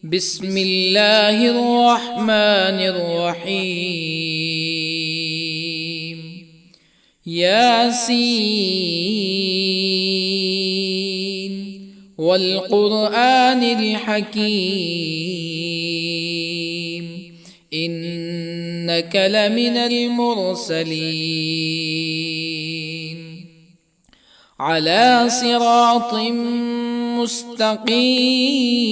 بسم الله الرحمن الرحيم. ياسين والقرآن الحكيم إنك لمن المرسلين على صراط مستقيم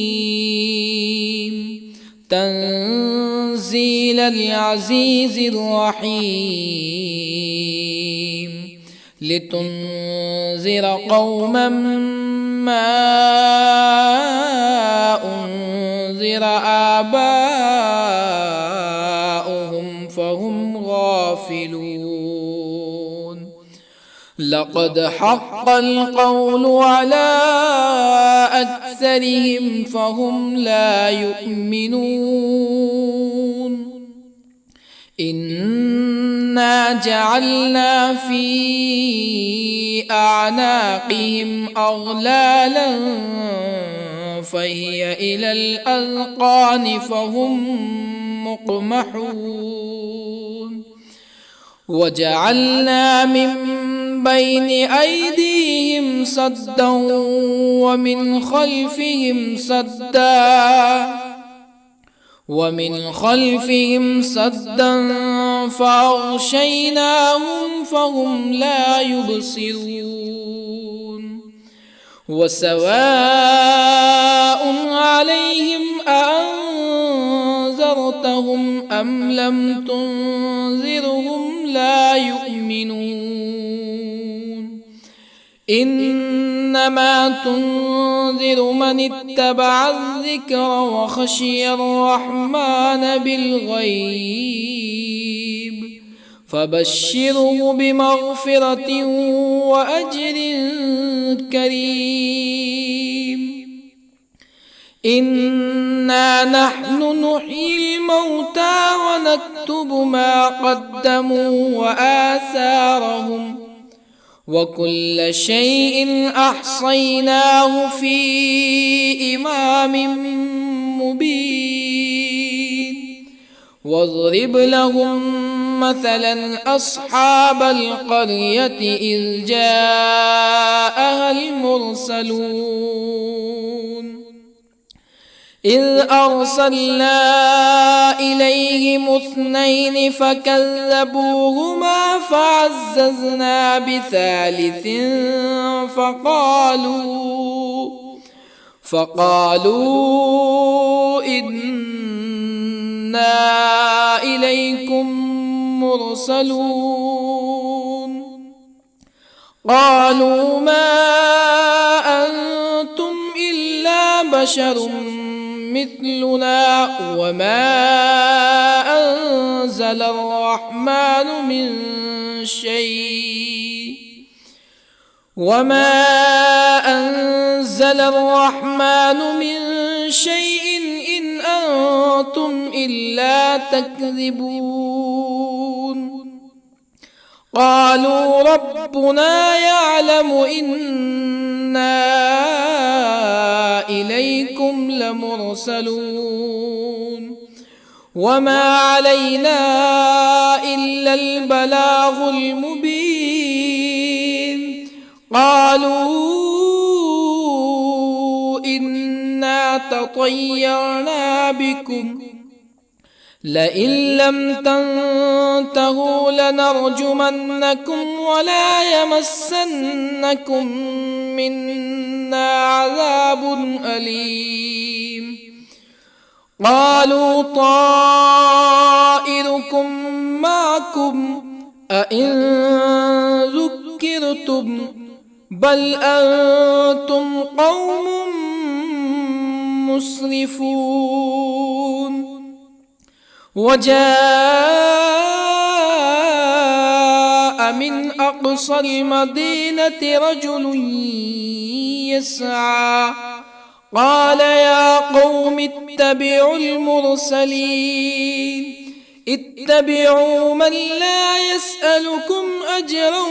تنزيل العزيز الرحيم لتنذر قوما ما أنذر آباؤهم فهم غافلون. لقد حق القول على أكثرهم فهم لا يؤمنون. إنا جعلنا في أعناقهم أغلالا فهي إلى الأذقان فهم مقمحون. وجعلنا من بين أيديهم سدا ومن خلفهم سدا فأغشيناهم فهم لا يبصرون. وسواء عليهم أأنذرتهم أم لم تنذرهم لا يؤمنون. إنما تنذر من اتبع الذكر وخشي الرحمن بالغيب فبشره بمغفرة وأجر كريم. إنا نحن نحيي الموتى ونكتب ما قدموا وآثارهم وكل شيء أحصيناه في إمام مبين. واضرب لهم مثلا أصحاب القرية إذ جاءها المرسلون إذ أرسلنا إليهم اثنين فكذبوهما فعززنا بثالث فقالوا إنا إليكم مرسلون. قالوا ما أنتم إلا بشر مثلنا وما أنزل الرحمن من شيء إن أنتم إلا تكذبون. قالوا ربنا يعلم إنا إليكم لمرسلون وما علينا إلا البلاغ المبين. قالوا إنا تطيرنا بكم لئن لم تنتهوا لنرجمنكم ولا يمسنكم منا عذاب أليم. قالوا طائركم معكم أئن ذكرتم بل أنتم قوم مسرفون. وجاء من أقصى المدينة رجل يسعى قال يا قوم اتبعوا المرسلين اتبعوا من لا يسألكم أجرا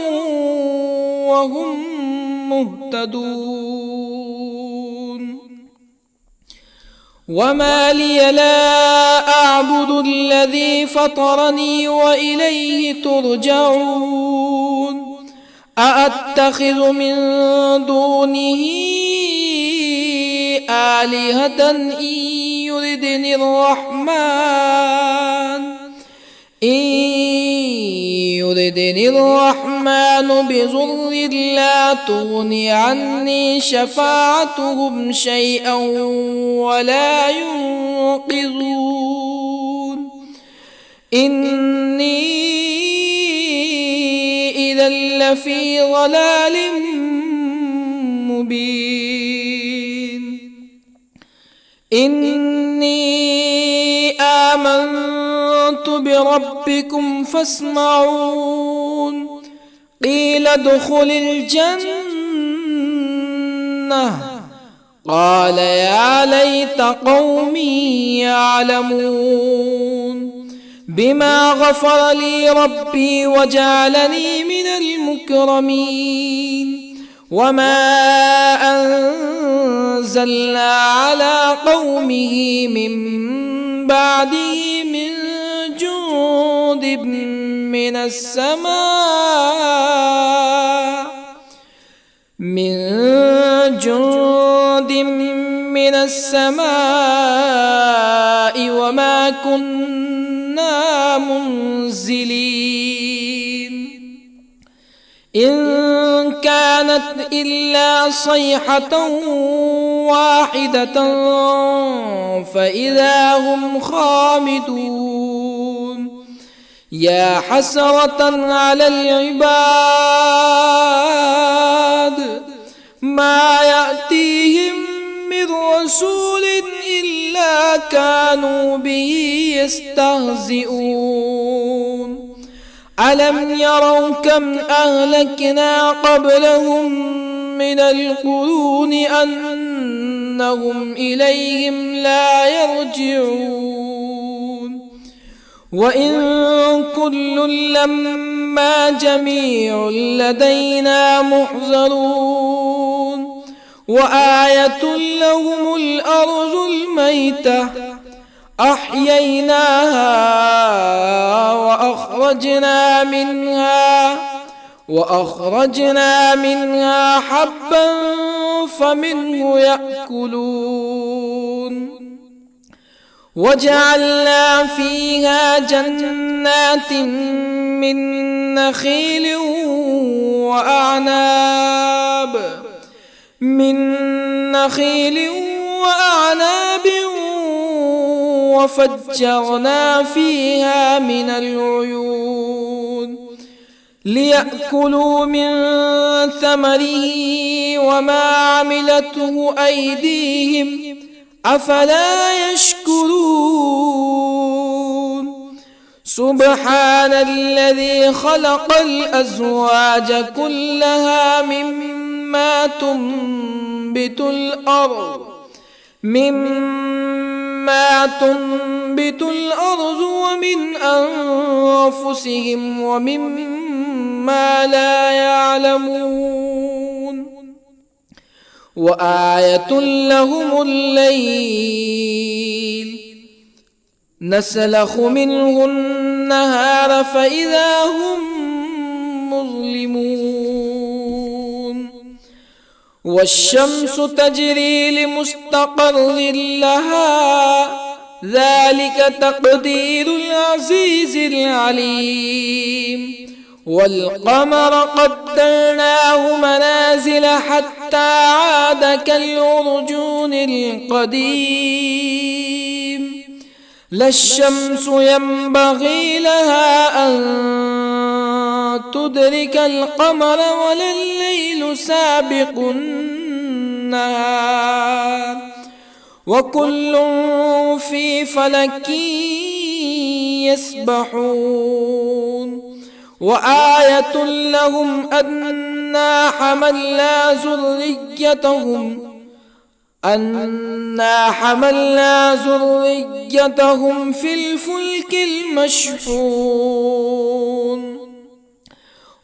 وهم مهتدون. وما لي لا أعبد الذي فطرني وإليه ترجعون أأتخذ من دونه آلهة يردني الرحمن بضر لا تغن عني شفاعتهم شيئا ولا ينقذون إني إذا لفي ضلال مبين إني آمنت بربكم فاسمعون قيل ادخل الجنة قال يا ليت قومي يعلمون بما غفر لي ربي وجعلني من المكرمين وما أنزلنا على قومه من بعده من جند من السماء وما كنا منزلين إن كانت إلا صيحة واحدة فإذا هم خامدون يا حسرة على العباد ما يأتيهم من رسول إلا كانوا به يستهزئون ألم يروا كم أهلكنا قبلهم من القرون أنهم إليهم لا يرجعون وإن كل لما جميع لدينا محضرون وآية لهم الأرض الميتة أحييناها وأخرجنا منها حبا فمنه يأكلون وجعلنا فيها جنات من نخيل وأعناب وفجرنا فيها من العيون ليأكلوا من ثمره وما عملته أيديهم أفلا يشكرون سبحان الذي خلق الأزواج كلها مما تنبت الأرض ومن أنفسهم ومما لا يعلمون وآية لهم الليل نسلخ منه النهار فإذا هم مظلمون والشمس تجري لمستقر لها ذلك تقدير العزيز العليم والقمر قدرناه منازل حتى عاد كالعرجون القديم لا الشمس ينبغي لها أن تدرك القمر ولا الليل سابق النهار وكل في فلك يسبحون وآية لهم أنا حملنا ذريتهم في الفلك المشحون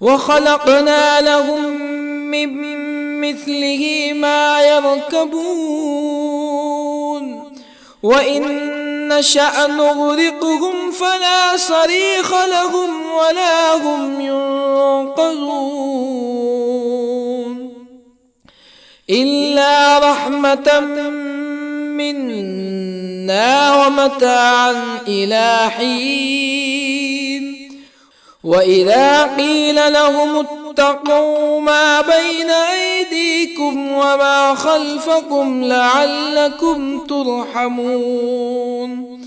وخلقنا لهم من مثله ما يركبون وإن نشأ نغرقهم فلا صريخ لهم ولا هم ينقذون إلا رحمة منا ومتاعا إلى حين وإذا قيل لهم اتقوا ما بين أيديكم وما خلفكم لعلكم ترحمون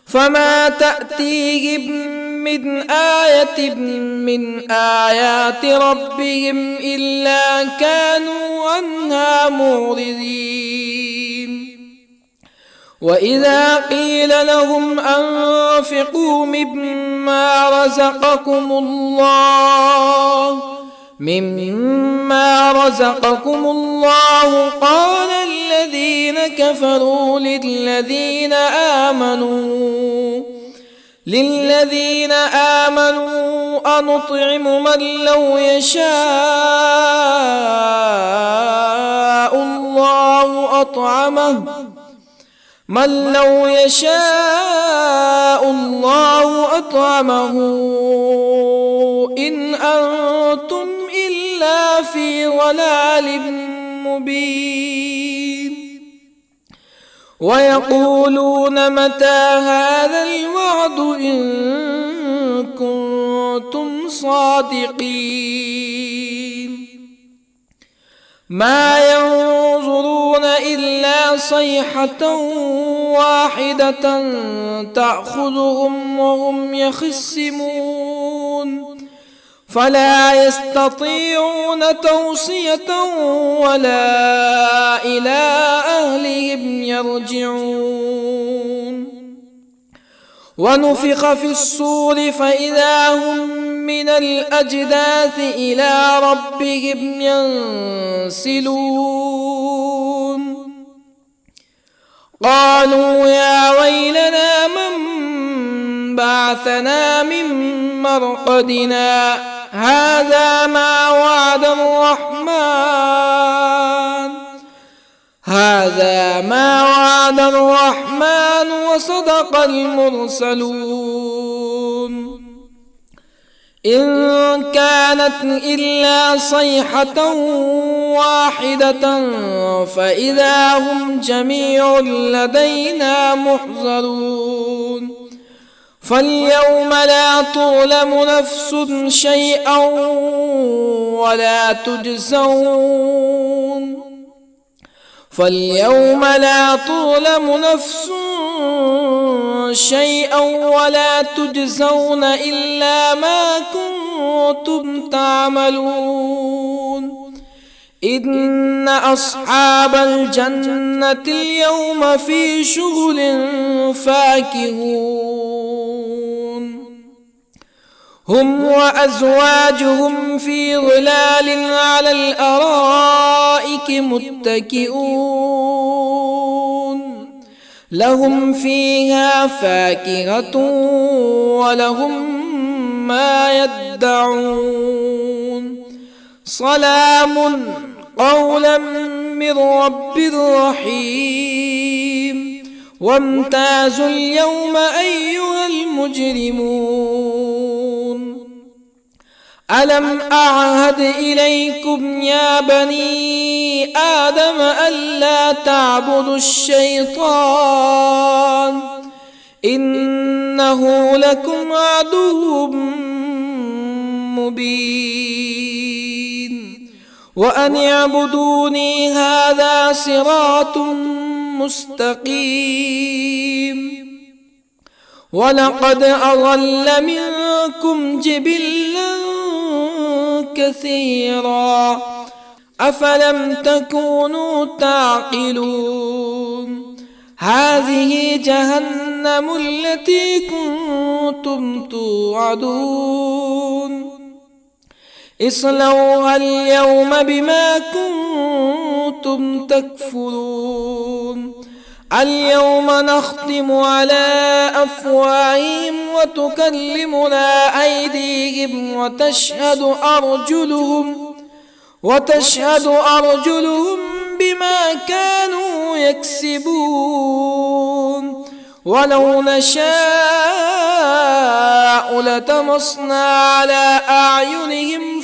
فما تأتيهم من آية من آيات ربهم إلا كانوا عنها معرضين وإذا قيل لهم أنفقوا مما رزقكم الله قال الذين كفروا للذين آمنوا أنطعم من لو يشاء الله أطعمه إن أنتم إلا في ضلال مبين ويقولون متى هذا الوعد إن كنتم صادقين ما ينظرون إلا صيحة واحدة تأخذهم وهم يخصمون فلا يستطيعون توصية ولا إلى أهلهم يرجعون ونفخ في الصور فإذا هم من الأجداث إلى ربهم ينسلون قالوا يا ويلنا من بعثنا من مرقدنا هذا ما وعد الرحمن وصدق المرسلون إن كانت إلا صيحة واحدة فإذا هم جميع لدينا محضرون فاليوم لا تظلم نفس شيئا ولا تجزون إلا ما كنتم تعملون إن أصحاب الجنة اليوم في شغل فاكهون هم وأزواجهم في ظلال على الأرائك متكئون لهم فيها فاكهة ولهم ما يدعون سلام قولا من رب رحيم وامتازوا اليوم أيها المجرمون ألم أعهد إليكم يا بني آدم ألا تعبدوا الشيطان إنه لكم عدو مبين وأن اعبدوني هذا صراط مستقيم ولقد أضل منكم جبلا كثيرا أفلم تكونوا تعقلون هذه جهنم التي كنتم توعدون اصلوها اليوم بما كنتم تكفرون اليوم نختم على أفواههم وتكلمنا أيديهم وتشهد أرجلهم بما كانوا يكسبون ولو نشاء لطمسنا على أعينهم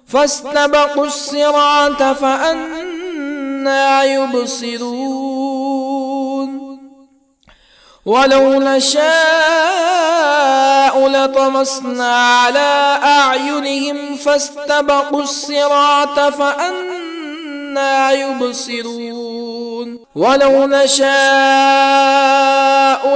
فاستبقوا الصراط فأنى يبصرون ولو نشاء لطمسنا على أعينهم فاستبقوا الصراط فأنى يبصرون ولو نشاء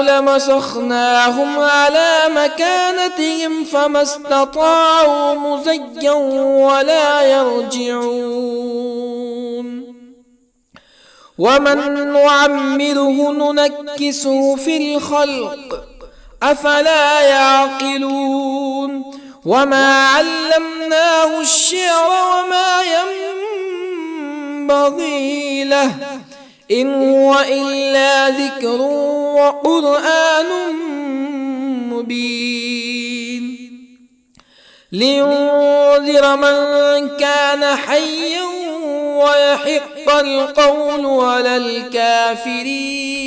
لمسخناهم على مكانتهم فما استطاعوا مزيا ولا يرجعون ومن نعمره ننكسه في الخلق أفلا يعقلون وما علمناه الشعر وما ينبغي له إن هو إلا ذكر وقرآن مبين لينذر من كان حيا ويحق القول على الكافرين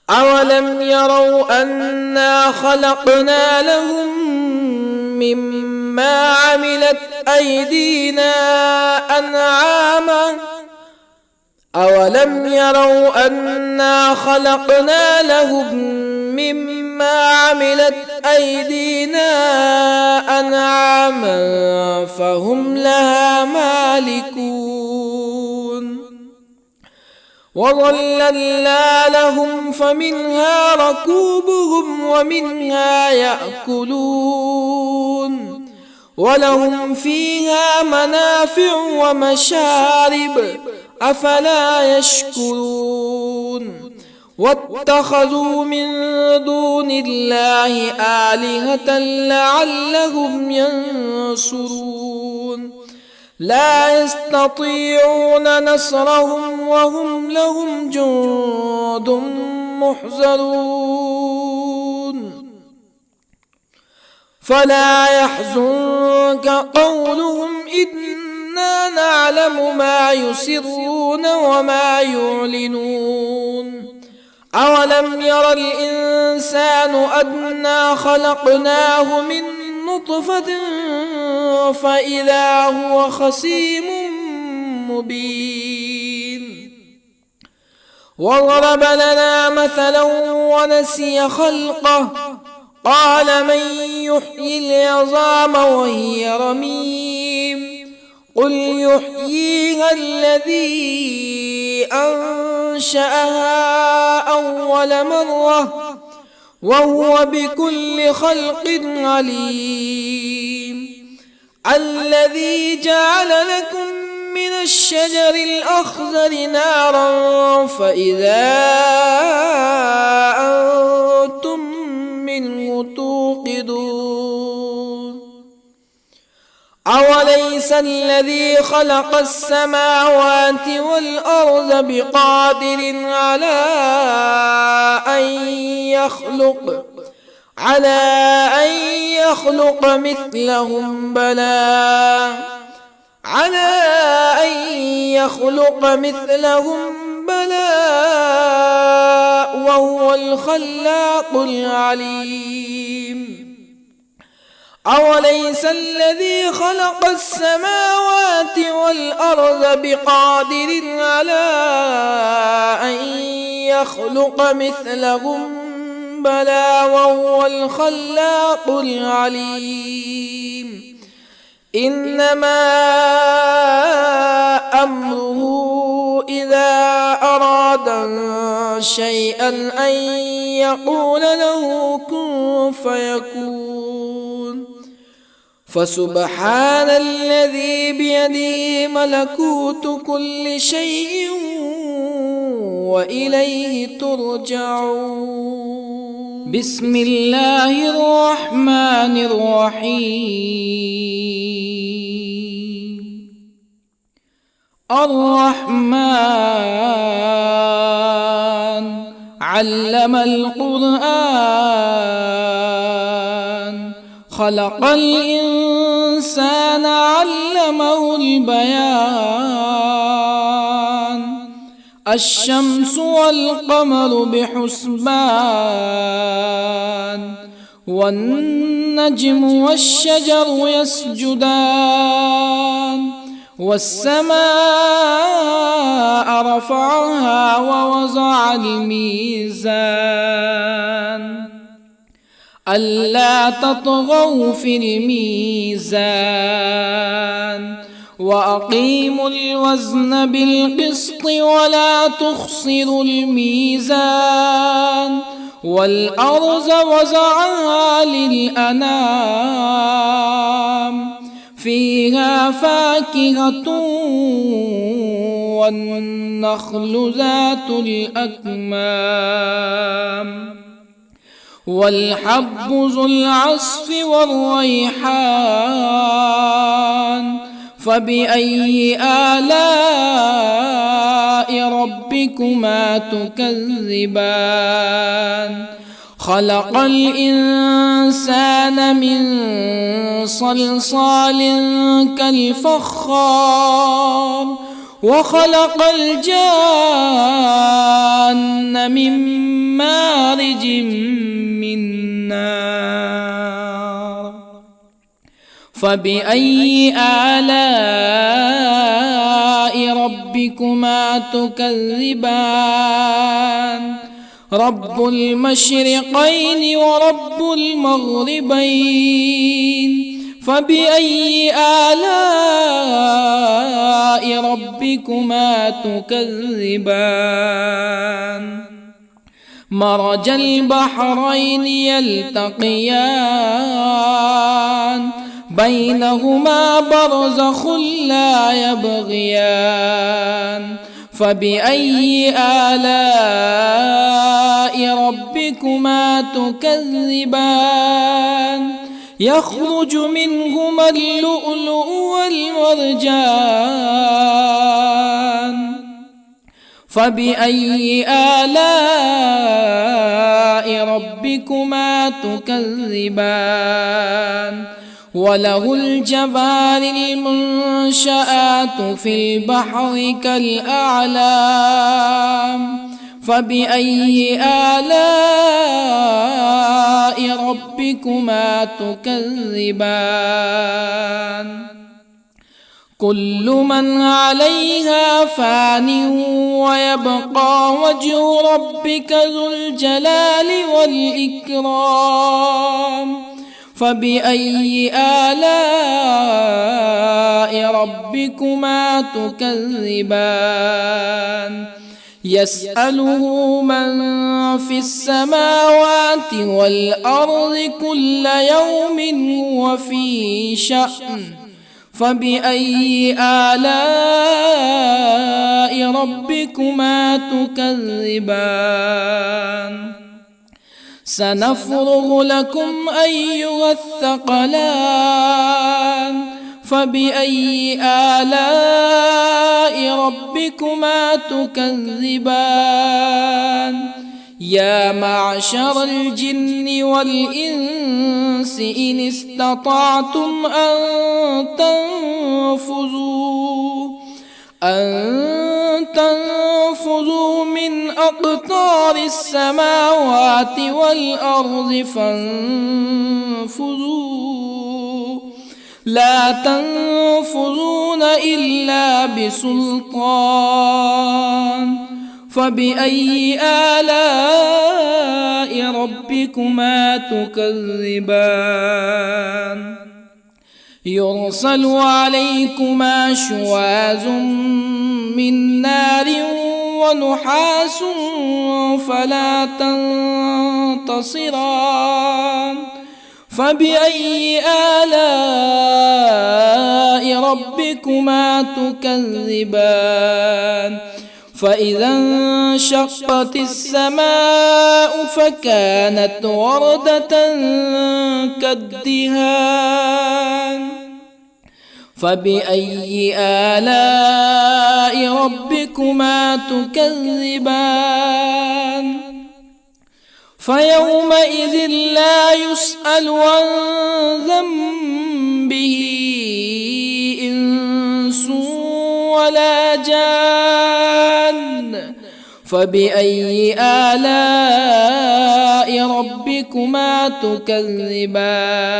أولم يروا أنا خلقنا لهم مما عملت أيدينا أنعاما أولم يروا أنا خلقنا لهم مما عملت أيدينا أنعاما فهم لها مالكون وظللنا لهم فمنها ركوبهم ومنها يأكلون ولهم فيها منافع ومشارب أفلا يشكرون واتخذوا من دون الله آلهة لعلهم ينصرون لا يستطيعون نصرهم وهم لهم جند محضرون فلا يحزنك قولهم إنا نعلم ما يسرون وما يعلنون أولم ير الإنسان أنا خلقناه من نطفة فإذا هو خصيم مبين وضرب لنا مثلا ونسي خلقه قال من يحيي العظام وهي رميم قل يحييها الذي أنشأها أول مرة وهو بكل خلق عليم الذي جعل لكم من الشجر الأخضر نارا فإذا أنتم منه توقدون أوليس الذي خلق السماوات والأرض بقادر على أن يخلق مثلهم بلى وهو الخلاق العليم أوليس الذي خلق السماوات والأرض بقادر على أن يخلق مثلهم بلى وهو الخلاق العليم إنما أمره إذا أراد شيئا أن يقول له كن فيكون فسبحان الذي بيده ملكوت كل شيء وإليه ترجعون بسم الله الرحمن الرحيم الرحمن علم القرآن خلق الإنسان علمه البيان الشمس والقمر بحسبان والنجم والشجر يسجدان والسماء رفعها ووضع الميزان ألا تطغوا في الميزان وأقيموا الوزن بالقسط ولا تخسروا الميزان والأرض وضعها للأنام فيها فاكهة والنخل ذات الأكمام والحب ذو العصف والريحان فبأي آلاء ربكما تكذبان خلق الإنسان من صلصال كالفخار وخلق الجان من مارج من نار فبأي آلاء ربكما تكذبان رب المشرقين ورب المغربين فبأي آلاء ربكما تكذبان مرج البحرين يلتقيان بينهما برزخ لا يبغيان فبأي آلاء ربكما تكذبان يخرج منهما اللؤلؤ والمرجان فبأي آلاء ربكما تكذبان وله الجوار المنشآت في البحر كالأعلام فبأي آلاء ربكما تكذبان كل من عليها فان ويبقى وجه ربك ذو الجلال والإكرام فبأي آلاء ربكما تكذبان يسأله من في السماوات والأرض كل يوم هو في شأن فبأي آلاء ربكما تكذبان سنفرغ لكم أيها الثقلان فبأي آلاء ربكما تكذبان يا معشر الجن والإنس إن استطعتم أن تنفذوا من أقطار السماوات والأرض فانفذوا لا تنفذون إلا بسلطان فبأي آلاء ربكما تكذبان يرسل عليكما شواظ من نار ونحاس فلا تنتصران فبأي آلاء ربكما تكذبان فإذا انشقت السماء فكانت وردة كالدهان فبأي آلاء ربكما تكذبان فيومئذ لا يسأل عن ذنبه إنس ولا جان. فبأي آلاء ربكما تكذبان؟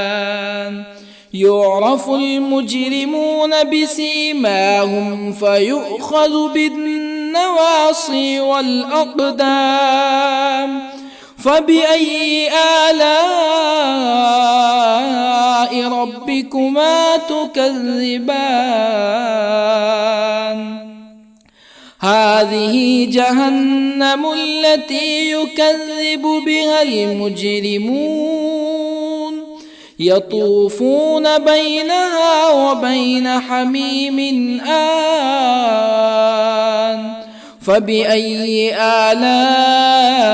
يعرف المجرمون بسيماهم فيؤخذ بالنواصي والأقدام. فبأي آلاء ربكما تكذبان؟ هذه جهنم التي يكذب بها المجرمون يطوفون بينها وبين حميم آن. فبأي آلاء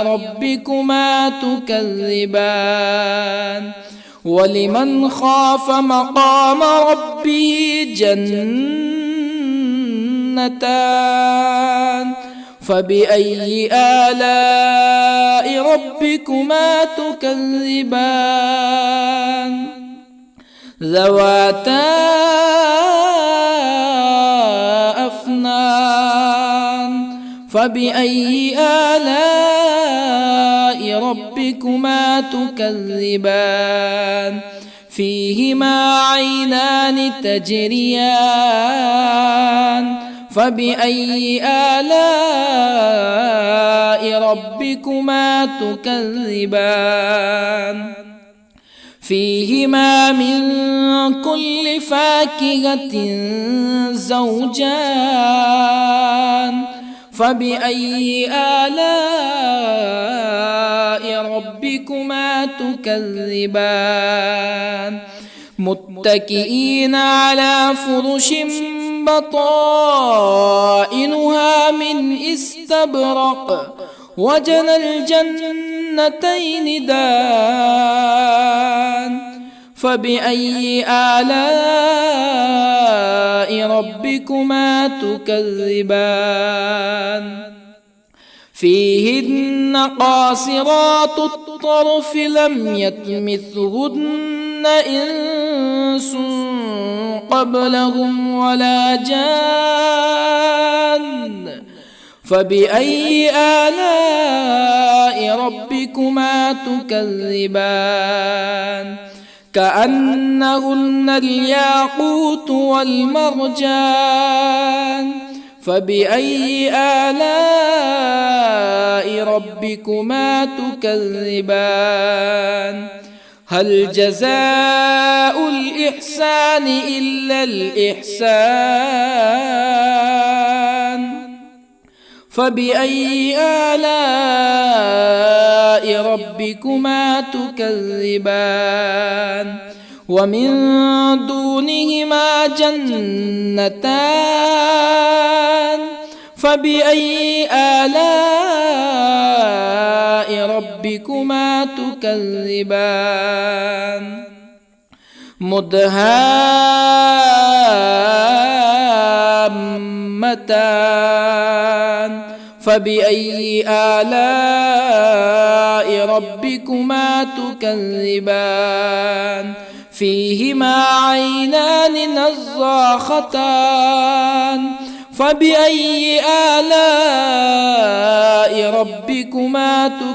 ربكما تكذبان؟ ولمن خاف مقام ربه جنتان. فبأي آلاء ربكما تكذبان؟ ذواتا أفنان. فبأي آلاء ربكما تكذبان؟ فيهما عينان تجريان. فبأي آلاء ربكما تكذبان؟ فيهما من كل فاكهة زوجان. فبأي آلاء ربكما تكذبان؟ متكئين على فرش بطائنها من استبرق وجنى الجنتين دان. فبأي آلاء ربكما تكذبان؟ فيهن قاصرات الطرف لم يطمثهن إنس قبلهم ولا جان. فبأي آلاء ربكما تكذبان؟ كأنهن الياقوت والمرجان. فبأي آلاء ربكما تكذبان؟ هل جزاء الإحسان إلا الإحسان؟ فبأي آلاء ربكما تكذبان؟ ومن دونهما جنتان. فبأي آلاء ربكما تكذبان؟ مدهامتان. فبأي آلاء ربكما تكذبان؟ فيهما عينان نضاختان. فبأي آلاء ربكما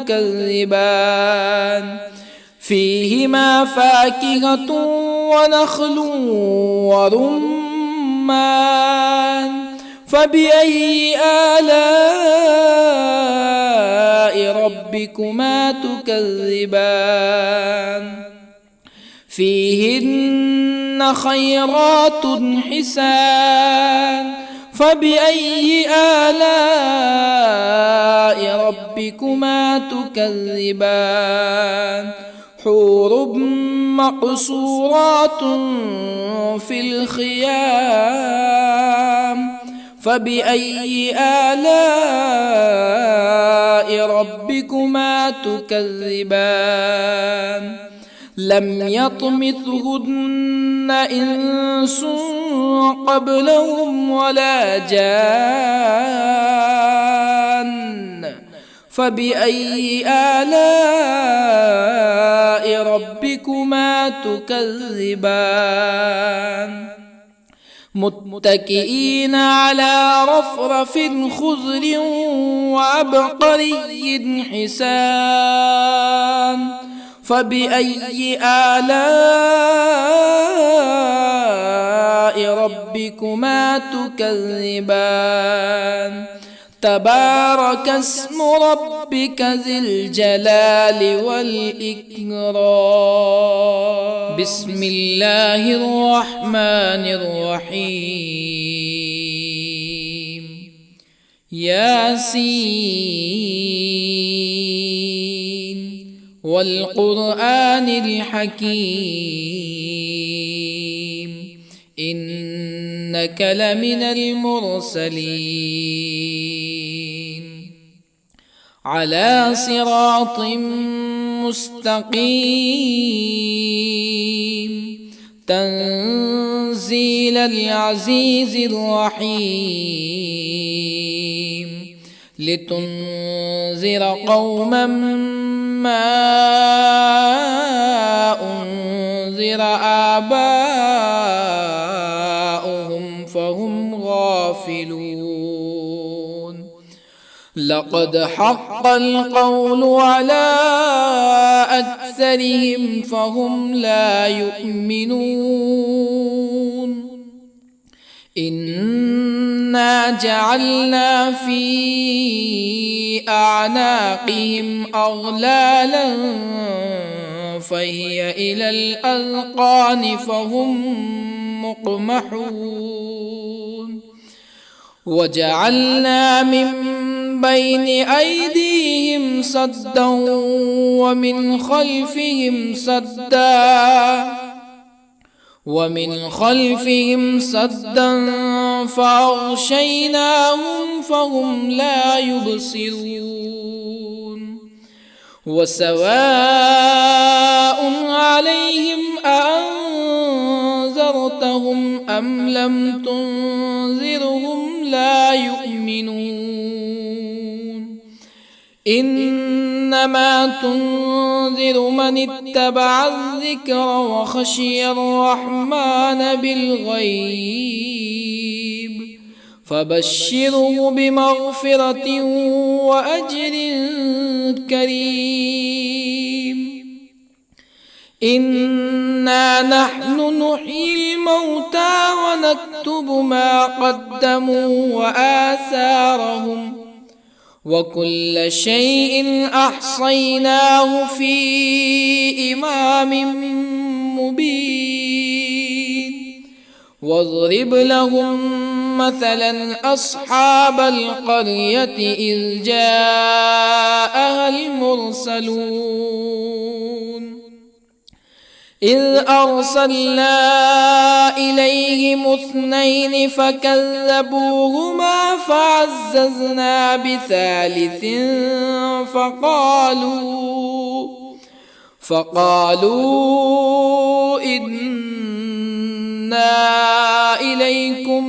تكذبان؟ فيهما فاكهة ونخل ورمان. فبأي آلاء ربكما تكذبان؟ فيهن خيرات حسان. فبأي آلاء ربكما تكذبان؟ حور مقصورات في الخيام. فبأي آلاء ربكما تكذبان؟ لم يطمثهن إنس قبلهم ولا جان. فبأي آلاء ربكما تكذبان متكئين على رفرف خضر وعبقري حسان فبأي آلاء ربكما تكذبان تبارك اسم ربك ذي الجلال والإكرام بسم الله الرحمن الرحيم ياسين والقرآن الحكيم إنك لمن المرسلين على صراط مستقيم تنزيل العزيز الرحيم لتنذر قوما ما أنذر آباؤهم فهم غافلون لقد حق القول على أكثرهم فهم لا يؤمنون إنا جعلنا في أعناقهم أغلالا فهي إلى الأذقان فهم مقمحون وجعلنا من بين أيديهم سدا ومن خلفهم سدا فأغشيناهم فهم لا يبصرون وسواء عليهم أأنذرتهم أم لم تنذرهم لا يؤمنون إنما تنذر من اتبع الذكر وخشي الرحمن بالغيب فبشره بمغفرة وأجر كريم إنا نحن نحيي الموتى ونكتب ما قدموا وآثارهم وكل شيء أحصيناه في إمام مبين واضرب لهم مثلا أصحاب القرية إذ جاءها المرسلون إذ أرسلنا إليهم اثنين فكذبوهما فعززنا بثالث فقالوا إنا إليكم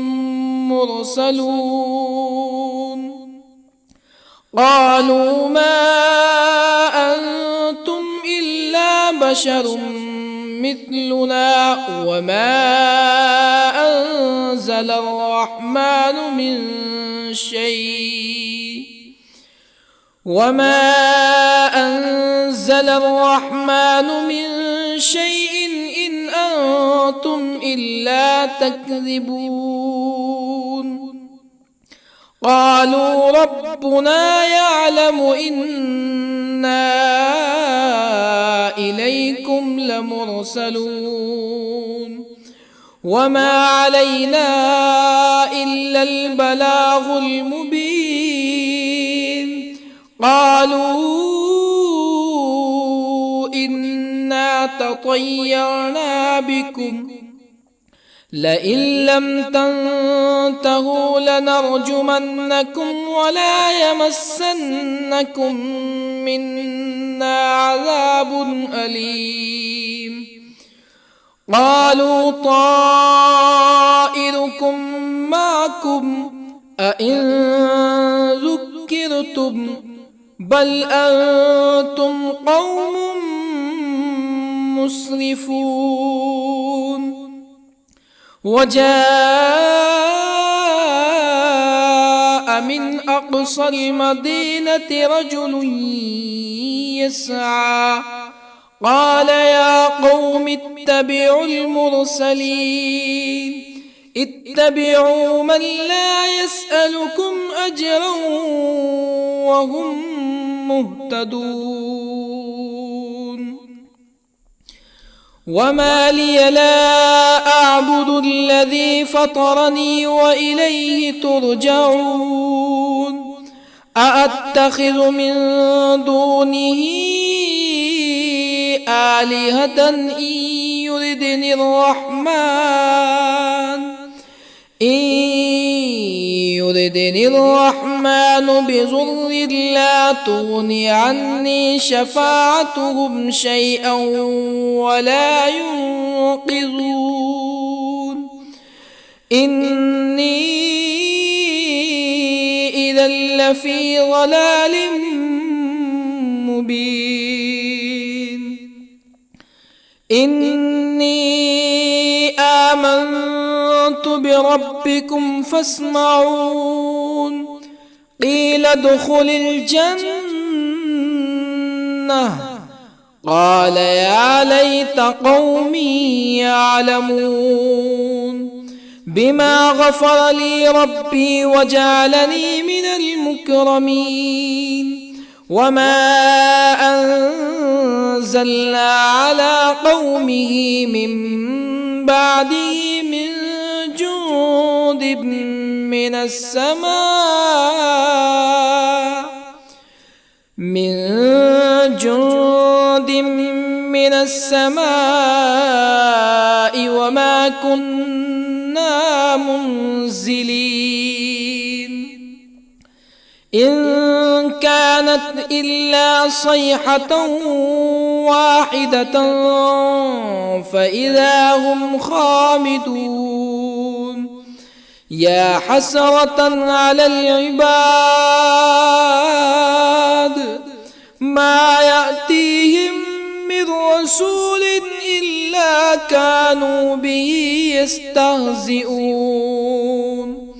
مرسلون قالوا ما أنتم إلا بشر مثلنا وما أنزل الرحمن من شيء إن أنتم إلا تكذبون قالوا ربنا يعلم إنا إليكم لمرسلون وما علينا إلا البلاغ المبين قالوا إنا تطيرنا بكم لئن لم تنتهوا لنرجمنكم ولا يمسنكم منا عذاب أليم قالوا طائركم معكم أئن ذكرتم بل أنتم قوم مسرفون. وجاء من أقصى المدينة رجل يسعى قال يا قوم اتبعوا المرسلين اتبعوا من لا يسألكم أجرا وهم مهتدون. وما لي لا أعبد الذي فطرني وإليه ترجعون. أأتخذ من دونه آلهة إن يردني الرحمن بضر لا تغني عني شفاعتهم شيئا ولا ينقذون. إني إذا لفي ضلال مبين. إني آمنت بربكم فاسمعون. قيل ادخل الجنة قال يا ليت قومي يعلمون بما غفر لي ربي وجعلني من المكرمين. وما أنزلنا على قومه من بعده من جند من السماء وما كنا منزلين. إن كانت إلا صيحة واحدة فإذا هم خامدون. يا حسرة على العباد ما يأتيهم من رسول إلا كانوا به يستهزئون.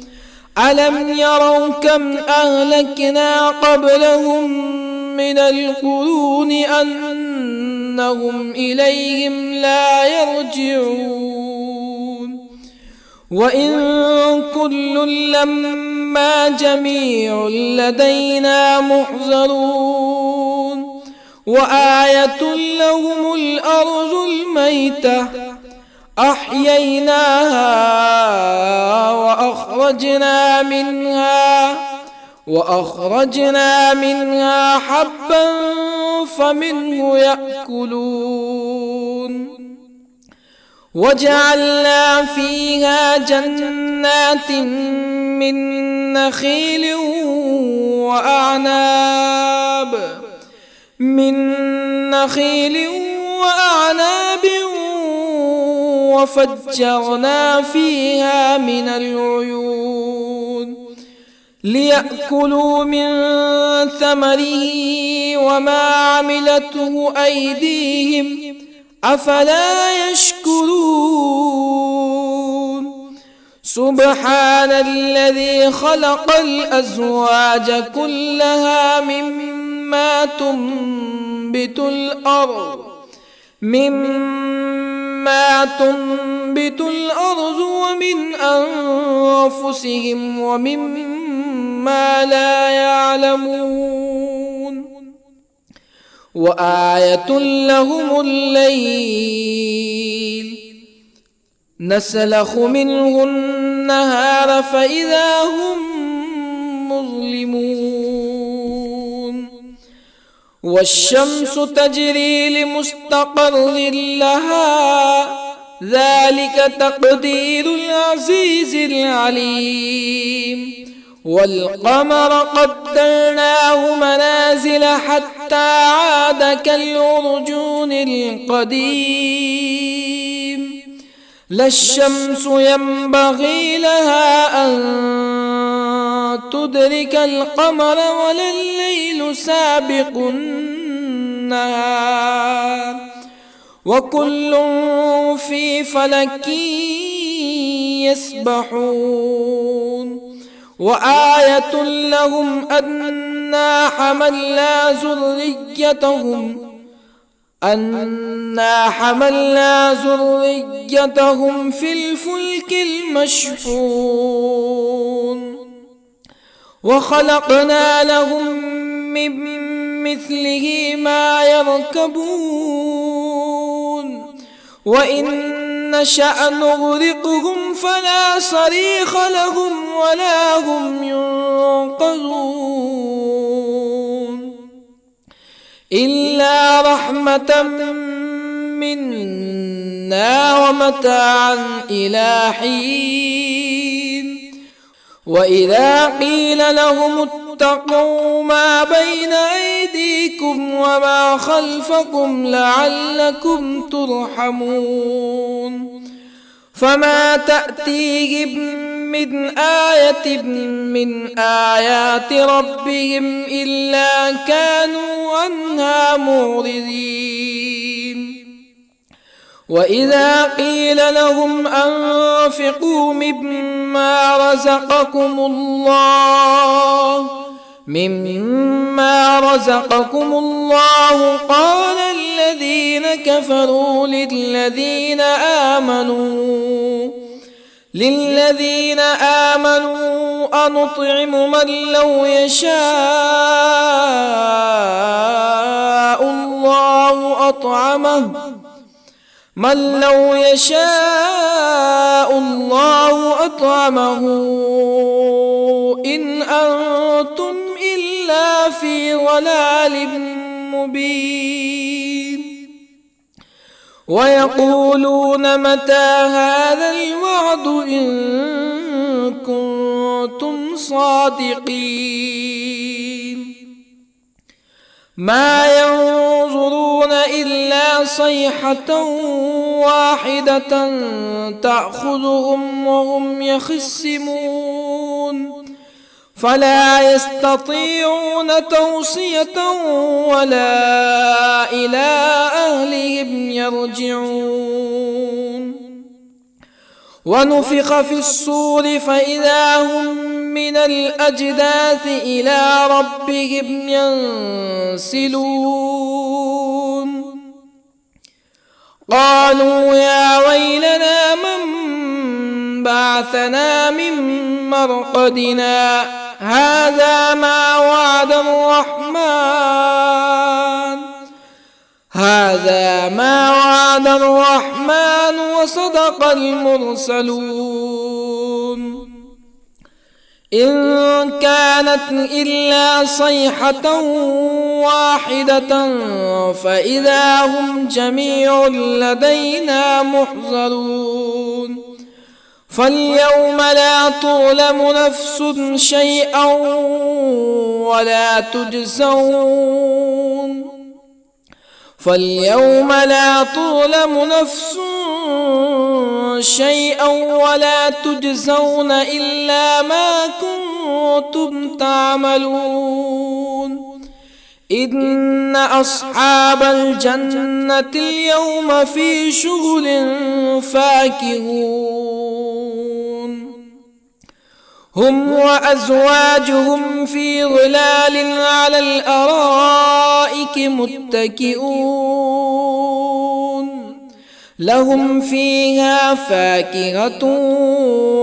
ألم يروا كم أهلكنا قبلهم من القرون أنهم إليهم لا يرجعون. وإن كل لما جميع لدينا محضرون. وآية لهم الأرض الميتة أحييناها وأخرجنا منها حبا فمنه يأكلون. وجعلنا فيها جنات من نخيل وأعناب وفجرنا فيها من العيون ليأكلوا من ثمره وما عملته أيديهم أفلا يشكرون. سبحان الذي خلق الأزواج كلها مما تنبت الأرض ومن أنفسهم ومما لا يعلمون. وآية لهم الليل نسلخ منه النهار فإذا هم مظلمون. والشمس تجري لمستقر لها ذلك تقدير العزيز العليم. والقمر قدرناه منازل حتى عاد كالعرجون القديم. لا الشمس ينبغي لها أن تدرك القمر ولا الليل الليل سابق النهار وكل في فلك يسبحون وآية لهم أنا حملنا ذريتهم في الفلك المشحون وخلقنا لهم من مثله ما يركبون وإن نشأ نغرقهم فلا صريخ لهم ولا هم ينقذون إلا رحمة منا ومتاعا إلى حين وإذا قيل لهم اتقوا ما بين أيديكم وما خلفكم لعلكم ترحمون فما تأتيهم من آية من آيات ربهم إلا كانوا عنها معرضين وإذا قيل لهم أنفقوا مما رزقكم الله قال الذين كفروا للذين آمنوا أنطعم من لو يشاء الله أطعمه إن أنتم إلا في ضلال مبين ويقولون متى هذا الوعد إن كنتم صادقين ما ينظرون إلا صيحة واحدة تأخذهم وهم يخصمون فلا يستطيعون توصية ولا إلى أهلهم يرجعون ونفخ في الصور فإذا هم من الأجداث إلى ربهم ينسلون قالوا يا ويلنا من بعثنا من مرقدنا هذا ما وعد الرحمن وصدق المرسلون إن كانت إلا صيحة واحدة فإذا هم جميع لدينا محضرون فاليوم لا تظلم نفس شيئا ولا تجزون إلا ما كنتم تعملون إن أصحاب الجنة اليوم في شغل فاكهون هم وأزواجهم في ظلال على الأرائك متكئون لهم فيها فاكهة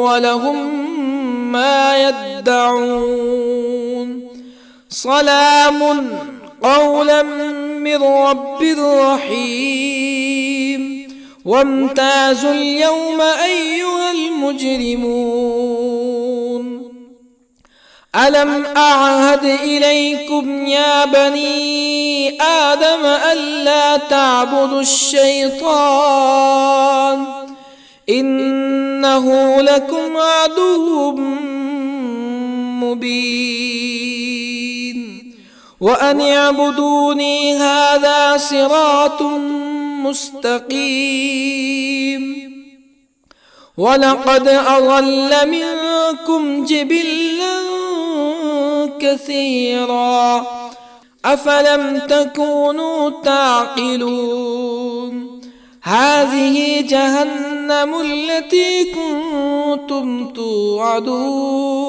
ولهم ما يدعون سلام قولا من رب رحيم وامتازوا اليوم أيها المجرمون ألم أعهد إليكم يا بني آدم ألا تعبدوا الشيطان إنه لكم عدو مبين وأن اعبدوني هذا صراط مستقيم ولقد أضل منكم جبلا كثيرا أفلم تكونوا تعقلون هذه جهنم التي كنتم توعدون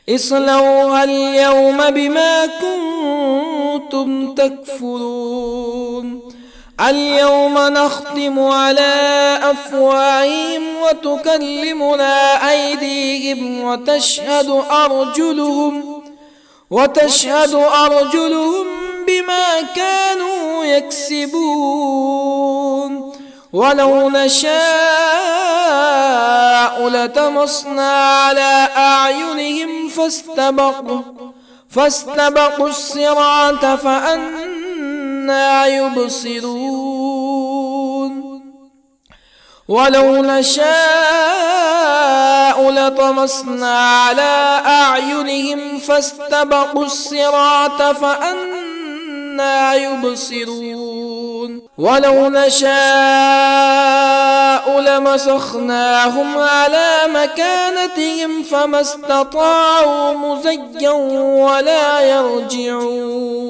اصلوها اليوم بما كنتم تكفرون اليوم نختم على أفواههم وتكلمنا أيديهم وتشهد أرجلهم بما كانوا يكسبون ولو نشاء لطمسنا على أعينهم فاستبقوا الصراط فأنى يبصرون ولو نشاء لطمسنا على أعينهم فاستبقوا الصراط فأنى يبصرون ولو نشاء لمسخناهم على مكانتهم فما استطاعوا مزيا ولا يرجعون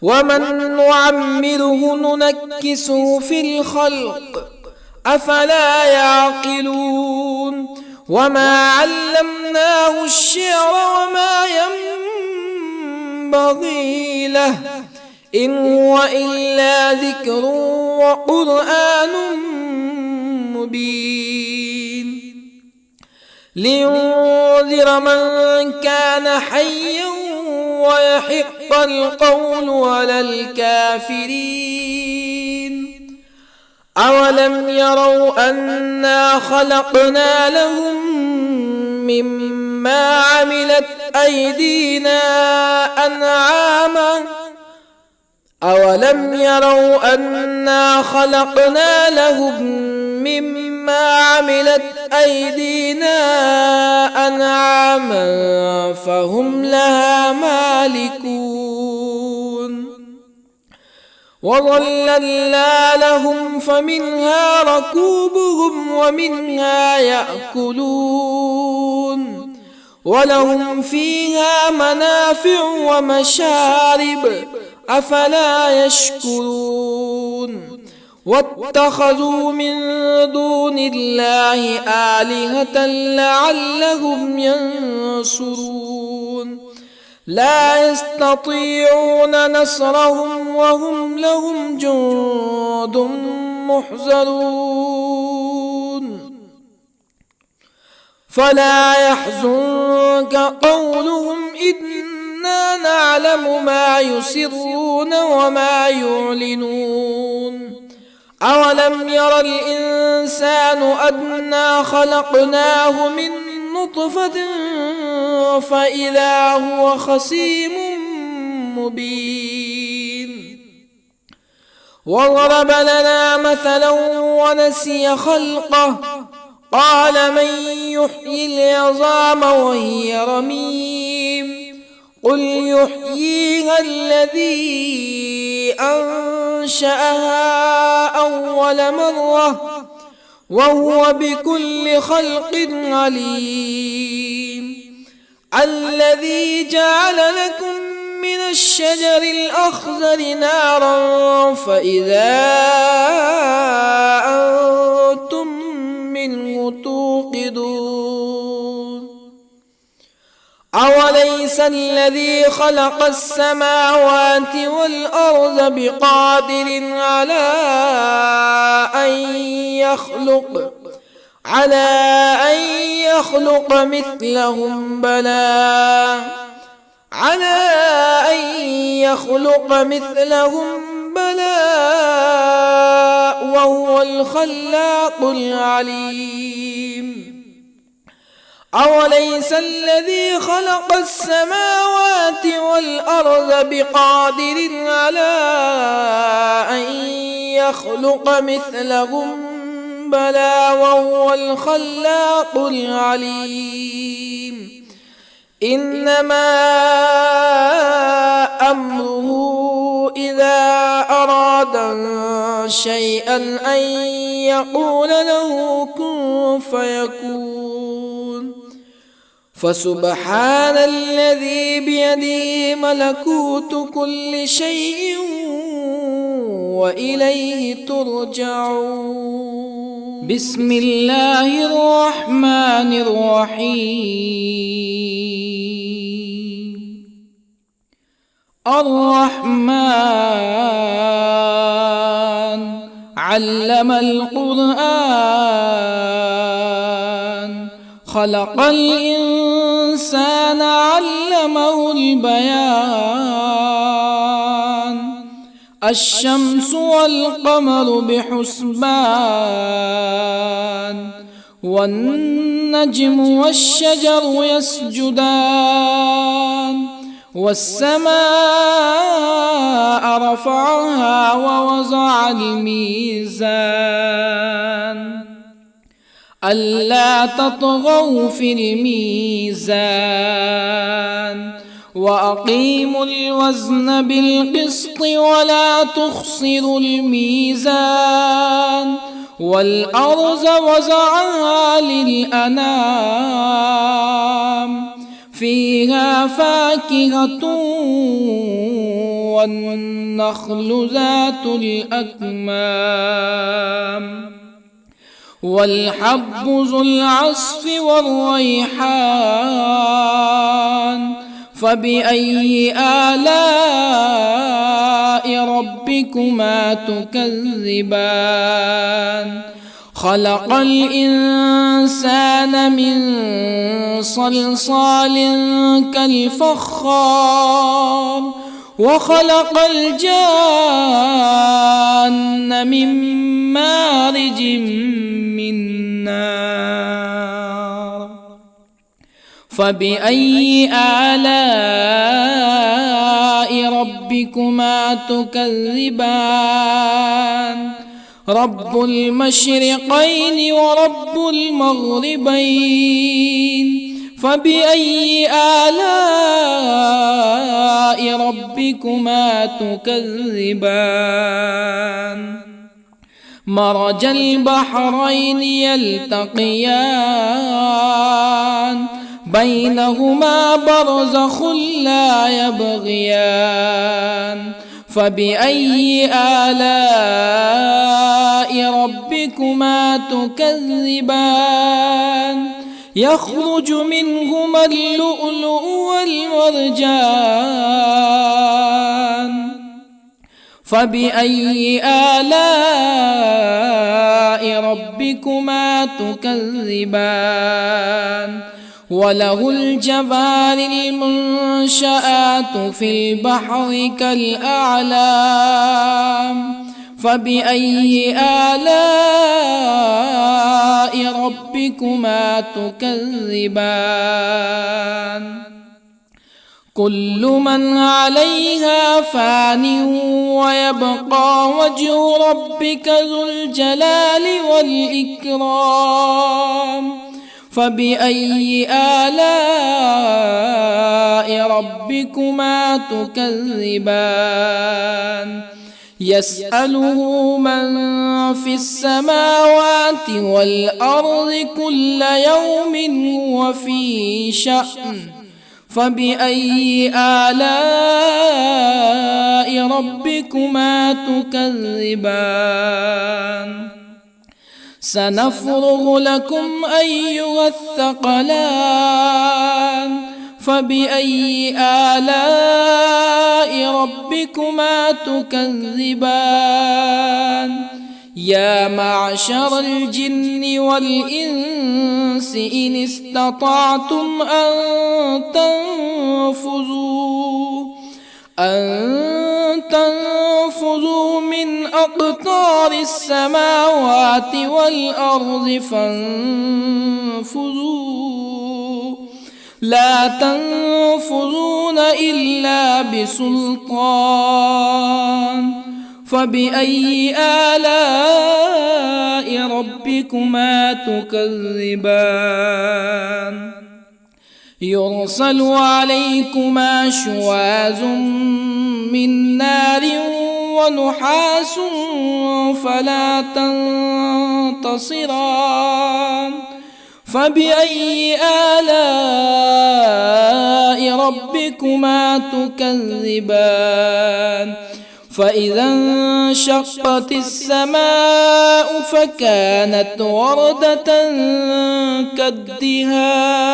ومن نعمره ننكسه في الخلق أفلا يعقلون وما علمناه الشعر وما ينبغي له إن هو إلا ذكر وقرآن مبين لينذر من كان حيا ويحق القول على الكافرين أولم يروا أنا خلقنا لهم مما عملت أيدينا أنعاما أولم يروا أنا خلقنا لهم مما عملت أيدينا أنعاما فهم لها مالكون وظللنا لهم فمنها ركوبهم ومنها يأكلون ولهم فيها منافع ومشارب أفلا يشكرون واتخذوا من دون الله آلهة لعلهم ينصرون لا يستطيعون نصرهم وهم لهم جند محضرون فلا يحزنك قولهم إنا نعلم ما يسرون وما يعلنون أولم ير الإنسان أنا خلقناه من نطفة فإذا هو خصيم مبين وضرب لنا مثلا ونسي خلقه قال من يحيي العظام وهي رميم قل يحييها الذي أنشأها أول مرة وهو بكل خلق عليم الذي جعل لكم من الشجر الأخضر نارا فإذا أنتم منه توقدون أوليس الذي خلق السماوات والأرض بقادر على أن يخلق مثلهم بلى وهو الخلاق العليم أوليس الذي خلق السماوات والأرض بقادر على أن يخلق مثلهم بلى وهو الخلاق العليم إنما أمره إذا أراد شيئا أن يقول له كن فيكون فسبحان الذي بيده ملكوت كل شيء وإليه ترجعون. بسم الله الرحمن الرحيم. الرحمن علم القرآن، خلق الإنسان علمه البيان. الشمس والقمر بحسبان، والنجم والشجر يسجدان. والسماء رفعها ووضع الميزان، ألا تطغوا في الميزان. وأقيموا الوزن بالقسط ولا تخسروا الميزان. والأرض وضعها للأنام، فيها فاكهة والنخل ذات الأكمام، والحب ذو العصف والريحان. فبأي آلاء ربكما تكذبان؟ خلق الإنسان من صلصال كالفخار، وخلق الجان من مارج من نار. فبأي آلاء ربكما تكذبان؟ رب المشرقين ورب المغربين. فبأي آلاء ربكما تكذبان؟ مرج البحرين يلتقيان، بينهما برزخ لا يبغيان. فبأي آلاء ربكما تكذبان؟ يخرج منهما اللؤلؤ والمرجان. فبأي آلاء ربكما تكذبان؟ وله الجوار المنشآت في البحر كالأعلام. فبأي آلاء ربكما تكذبان؟ كل من عليها فان، ويبقى وجه ربك ذو الجلال والإكرام. فبأي آلاء ربكما تكذبان؟ يسأله من في السماوات والأرض كل يوم هو في شأن. فبأي آلاء ربكما تكذبان؟ سنفرغ لكم أيها الثقلان. فبأي آلاء ربكما تكذبان؟ يا معشر الجن والإنس إن استطعتم أن تنفذوا من أقطار السماوات والأرض فانفذوا، لا تنفذون إلا بسلطان. فبأي آلاء ربكما تكذبان؟ يرسل عليكما شواظ من نار ونحاس فلا تنتصران. فبأي آلاء ربكما تكذبان فإذا انشقت السماء فكانت وردة كالدهان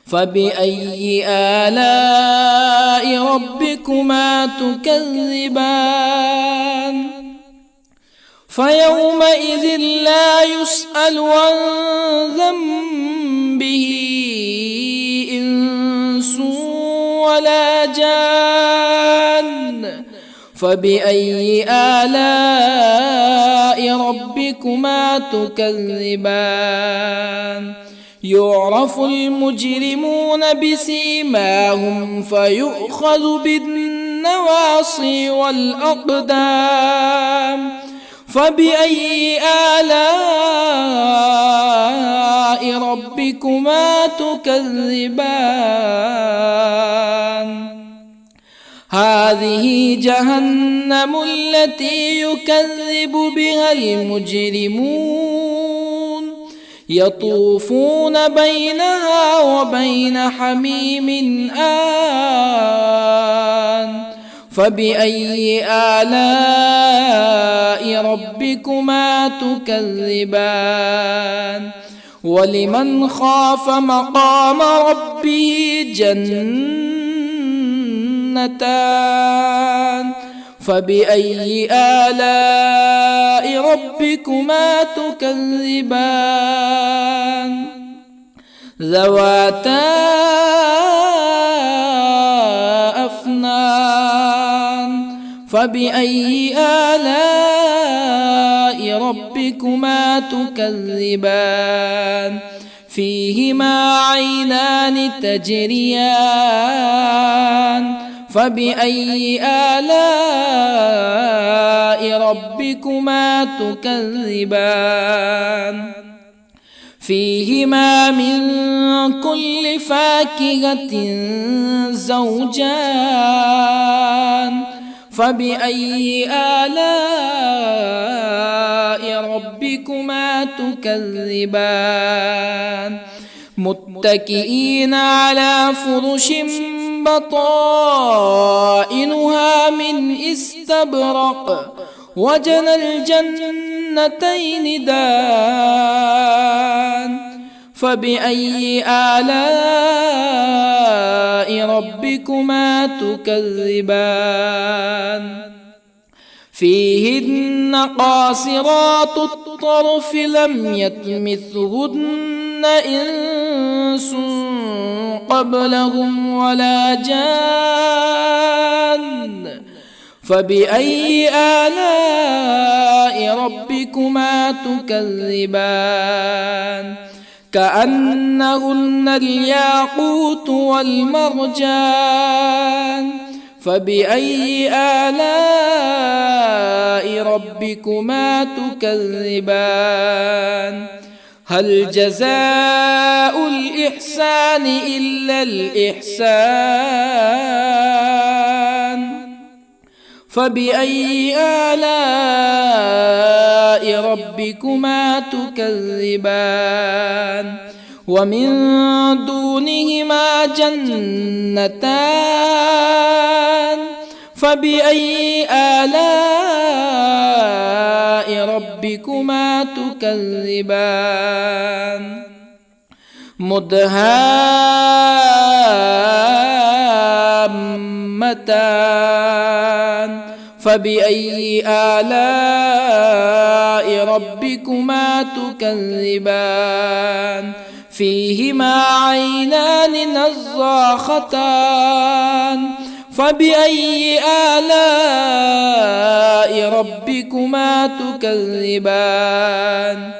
فبأي آلاء ربكما تكذبان فيومئذ لا يسأل عن ذنبه إنس ولا جان فبأي آلاء ربكما تكذبان يعرف المجرمون بسيماهم فيؤخذ بالنواصي والأقدام فبأي آلاء ربكما تكذبان هذه جهنم التي يكذب بها المجرمون يطوفون بينها وبين حميم آن فبأي آلاء ربكما تكذبان ولمن خاف مقام ربه جنتان فبأي آلاء ربكما تكذبان ذواتا أفنان فبأي آلاء ربكما تكذبان فيهما عينان تجريان فبأي آلاء ربكما تكذبان فيهما من كل فاكهة زوجان فبأي آلاء ربكما تكذبان متكئين على فرش بطائنها من استبرق وجنى الجنتين دان فبأي آلاء ربكما تكذبان فيهن قاصرات الطرف لم يطمثهن إنس قبلهم ولا جان فبأي آلاء ربكما تكذبان كأنهن الياقوت والمرجان فبأي آلاء ربكما تكذبان هل جزاء الإحسان إلا الإحسان فبأي آلاء ربكما تكذبان ومن دونهما جنتان فبأي آلاء ربكما تكذبان مدهامتان فبأي آلاء ربكما تكذبان فيهما عينان نضاختان فبأي آلاء ربكما تكذبان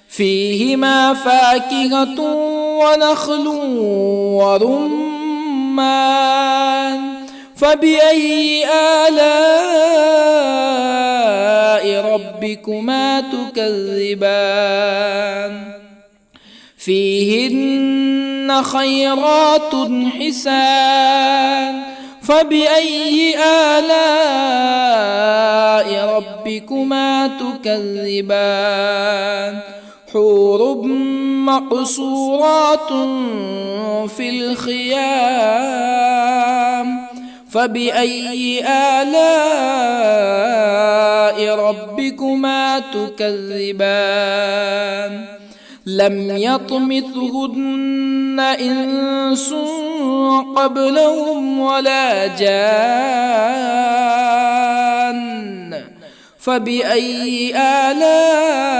فيهما فاكهة ونخل ورمان فبأي آلاء ربكما تكذبان فيهن خيرات حسان فبأي آلاء ربكما تكذبان حور مقصورات في الخيام فبأي آلاء ربكما تكذبان لم يطمثهن إنس قبلهم ولا جان فبأي آلاء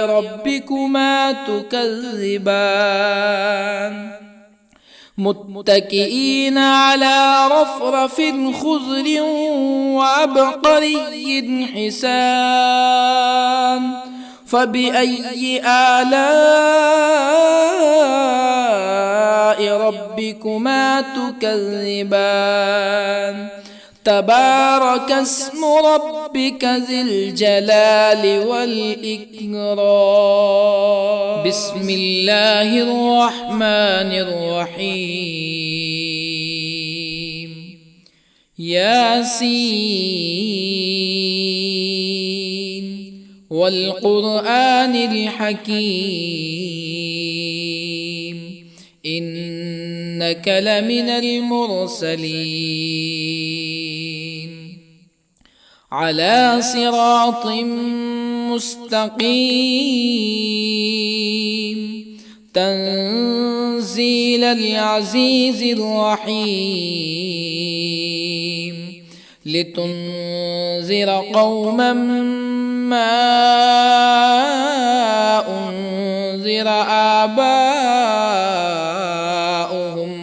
ربكما تكذبان متكئين على رفرف خضر وعبقري حسان فبأي آلاء ربكما تكذبان تبارك اسم ربك ذي الجلال والإكرام بسم الله الرحمن الرحيم ياسين والقرآن الحكيم إنك لمن المرسلين على صراط مستقيم تنزيل العزيز الرحيم لتنذر قوما ما أنذر آباؤهم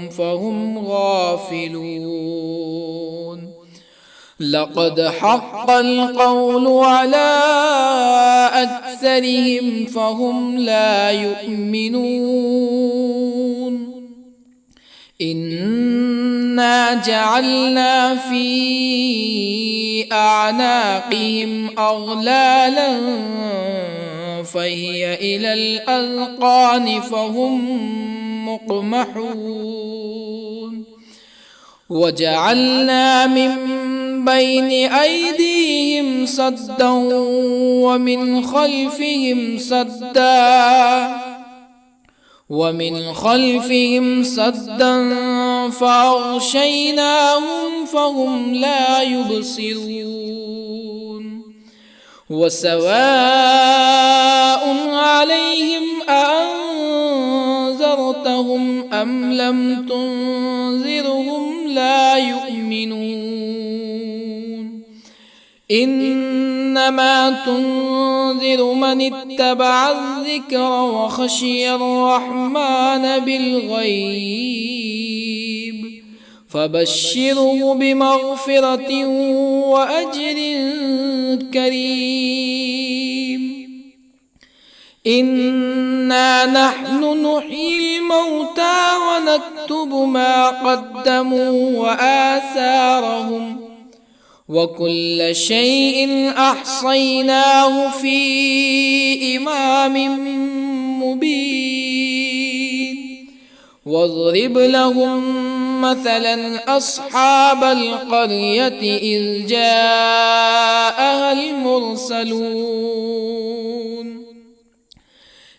فهم غافلون لقد حق القول على أكثرهم فهم لا يؤمنون إنا جعلنا في أعناقهم أغلالا فهي إلى الأذقان فهم مقمحون وجعلنا من بين أيديهم سدا ومن خلفهم سدا فأغشيناهم فهم لا يبصرون وسواء عليهم أأنذرتهم أم لم تنذرهم لا يؤمنون إنما تنذر من اتبع الذكر وخشي الرحمن بالغيب فبشره بمغفرة وأجر كريم إنا نحن نحيي الموتى ونكتب ما قدموا وآثارهم وكل شيء أحصيناه في إمام مبين واضرب لهم مثلا أصحاب القرية إذ جاءها المرسلون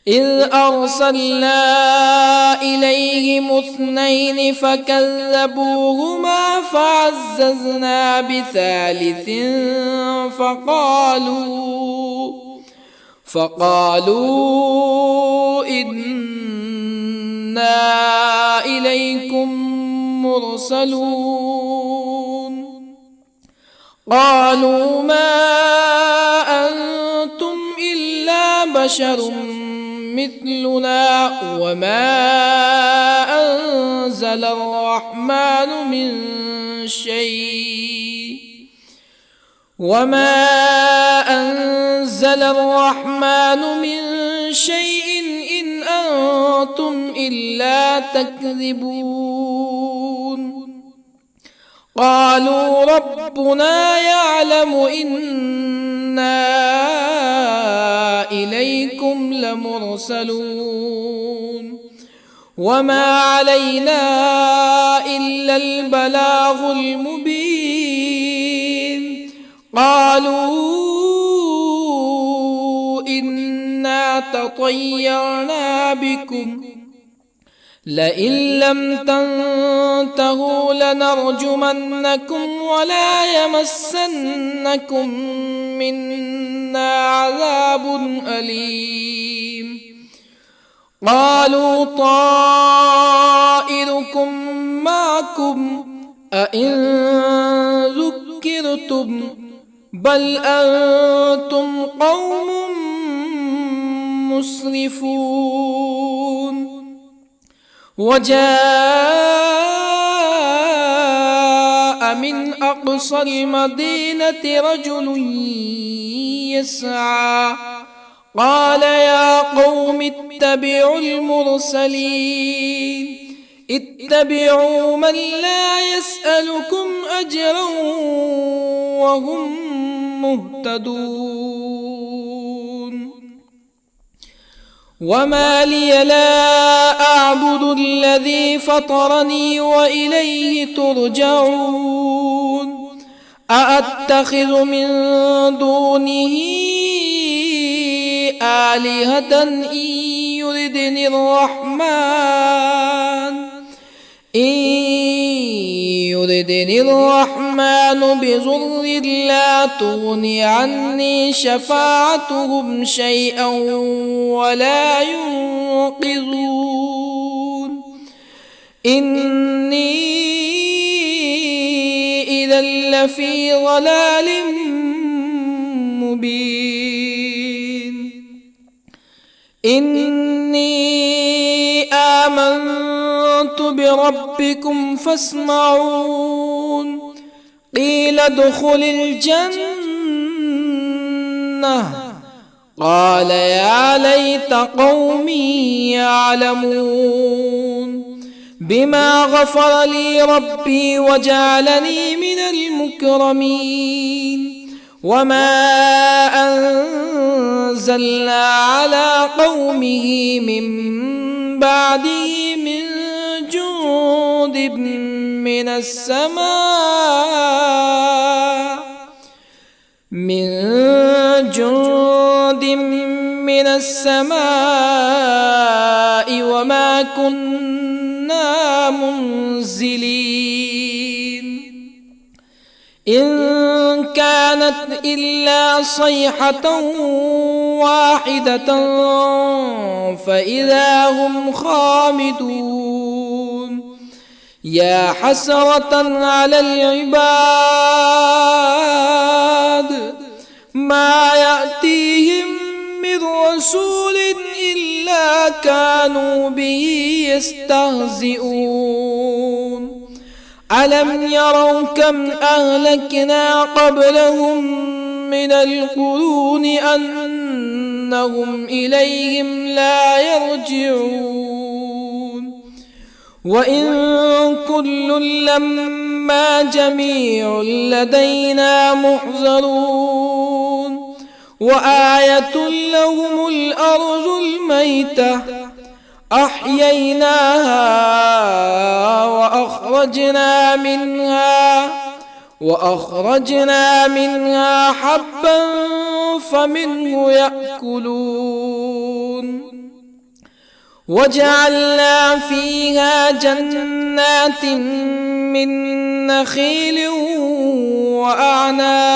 إذ أرسلنا إليهم اثنين فكذبوهما فعززنا بثالث فقالوا إنا إليكم مرسلون قالوا ما أنتم إلا بشر مثلنا وما أنزل الرحمن من شيء إن أنتم إلا تكذبون قالوا ربنا يعلم إنا إليكم لمرسلون وما علينا إلا البلاغ المبين قالوا إنا تطيرنا بكم لئن لم تنتهوا لنرجمنكم ولا يمسنكم منا عذاب أليم قالوا طائركم معكم أئن ذكرتم بل أنتم قوم مسرفون وجاء من أقصى المدينة رجل يسعى قال يا قوم اتبعوا المرسلين اتبعوا من لا يسألكم أجرا وهم مهتدون وما لي لا أعبد الذي فطرني وإليه ترجعون أأتخذ من دونه آلهة إن يردني الرحمن بضر لا تغني عني شفاعتهم شيئا ولا ينقذون إني إذا لفي ضلال مبين إني آمنت بربكم فاسمعون قيل ادخل الجنة قال يا ليت قومي يعلمون بما غفر لي ربي وجعلني من المكرمين وما أنزلنا على قومه من بعده من جند من السماء وما كنا منزلين إن كانت إلا صيحة واحدة فإذا هم خامدون يا حسرة على العباد ما يأتيهم من رسول إلا كانوا به يستهزئون ألم يروا كم أهلكنا قبلهم من القرون أنهم إليهم لا يرجعون وإن كل لما جميع لدينا محضرون وآية لهم الأرض الميتة أحييناها وأخرجنا منها حبا فمنه يأكلون وجعلنا فيها جنات من نخيل وأعناب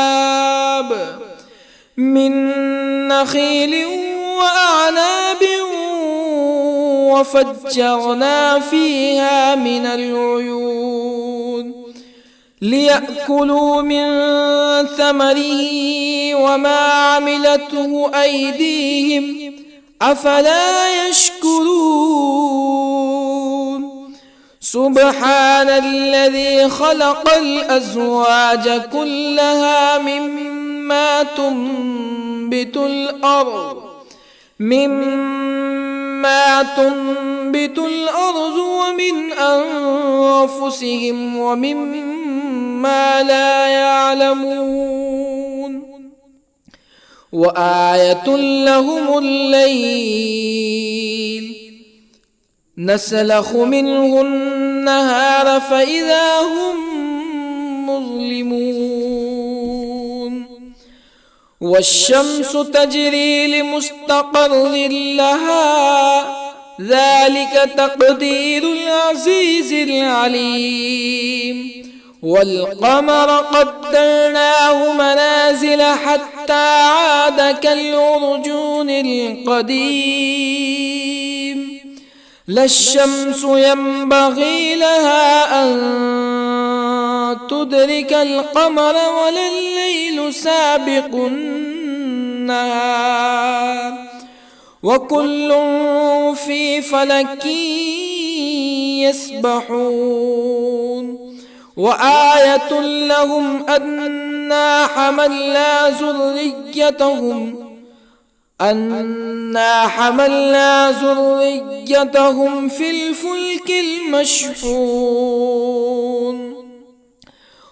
وفجرنا فيها من العيون ليأكلوا من ثمره وما عملته أيديهم أفلا يشكرون سبحان الذي خلق الأزواج كلها مما تنبت الأرض ومن أنفسهم ومما لا يعلمون وآية لهم الليل نسلخ منه النهار فإذا هم مظلمون والشمس تجري لمستقر لها ذلك تقدير العزيز العليم والقمر قدرناه منازل حتى عاد كالعرجون القديم لا الشمس ينبغي لها أن تدرك القمر ولا الليل سابق النهار وكل في فلك يسبحون وآية لهم أنا حملنا ذريتهم في الفلك المشحون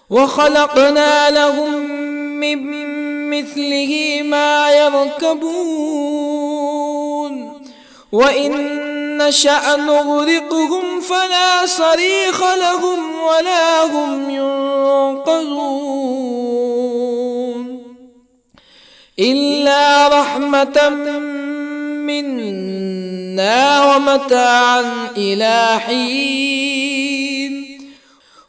وخلقنا لهم من مثله ما يركبون وإن نشأ نغرقهم فلا صريخ لهم ولا هم ينقذون إلا رحمة منا ومتاعا إلى حين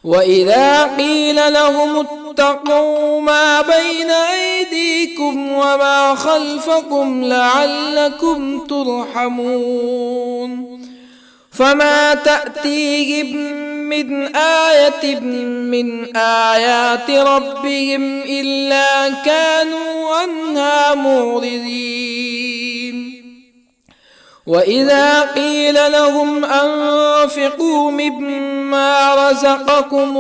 وإذا قيل لهم اتقوا ما بين أيديكم وما خلفكم لعلكم ترحمون فما تأتيهم من آية من آيات ربهم إلا كانوا عنها معرضين وإذا قيل لهم أنفقوا مما رزقكم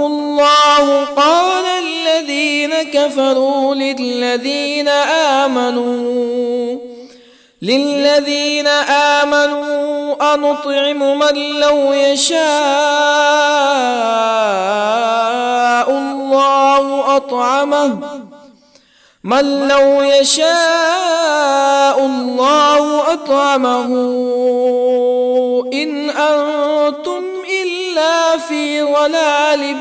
الله قال الذين كفروا للذين آمنوا أنطعم من لو يشاء الله أطعمه إن أنتم إلا في ضلال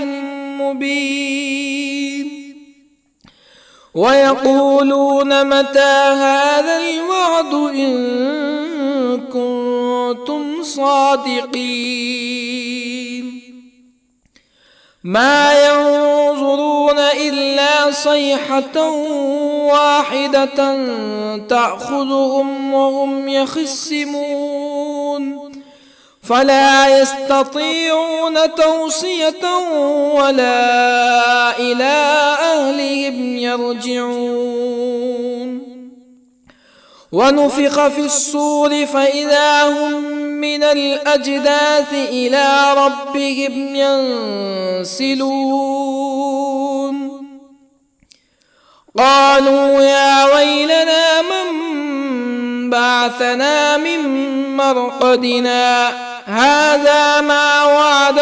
مبين ويقولون متى هذا الوعد إن كنتم صادقين ما ينظرون إلا صيحة واحدة تأخذهم وهم يخصمون فلا يستطيعون توصية ولا إلى أهلهم يرجعون ونفخ في الصور فإذا هم من الأجداث إلى ربهم ينسلون قالوا يا ويلنا من بعثنا من مرقدنا هذا ما وعد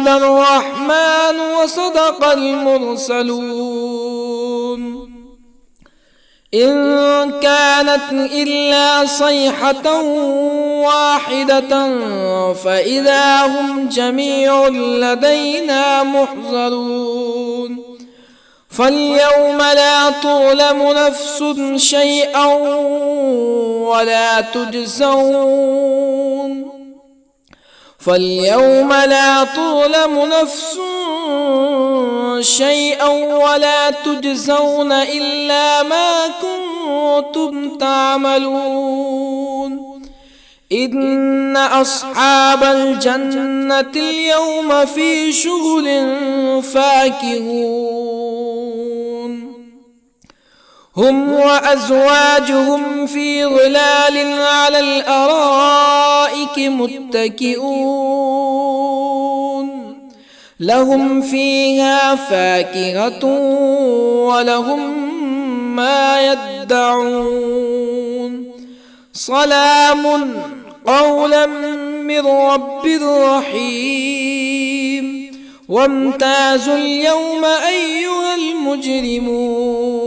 الرحمن وصدق المرسلون إن كانت إلا صيحة واحدة فإذا هم جميع لدينا محضرون فاليوم لا تظلم نفس شيئا ولا تجزون إلا ما كنتم تعملون إن أصحاب الجنة اليوم في شغل فاكهون هم وأزواجهم في ظلال على الأرائك متكئون لهم فيها فاكهة ولهم ما يدعون سلام قولا من رب رحيم وامتازوا اليوم أيها المجرمون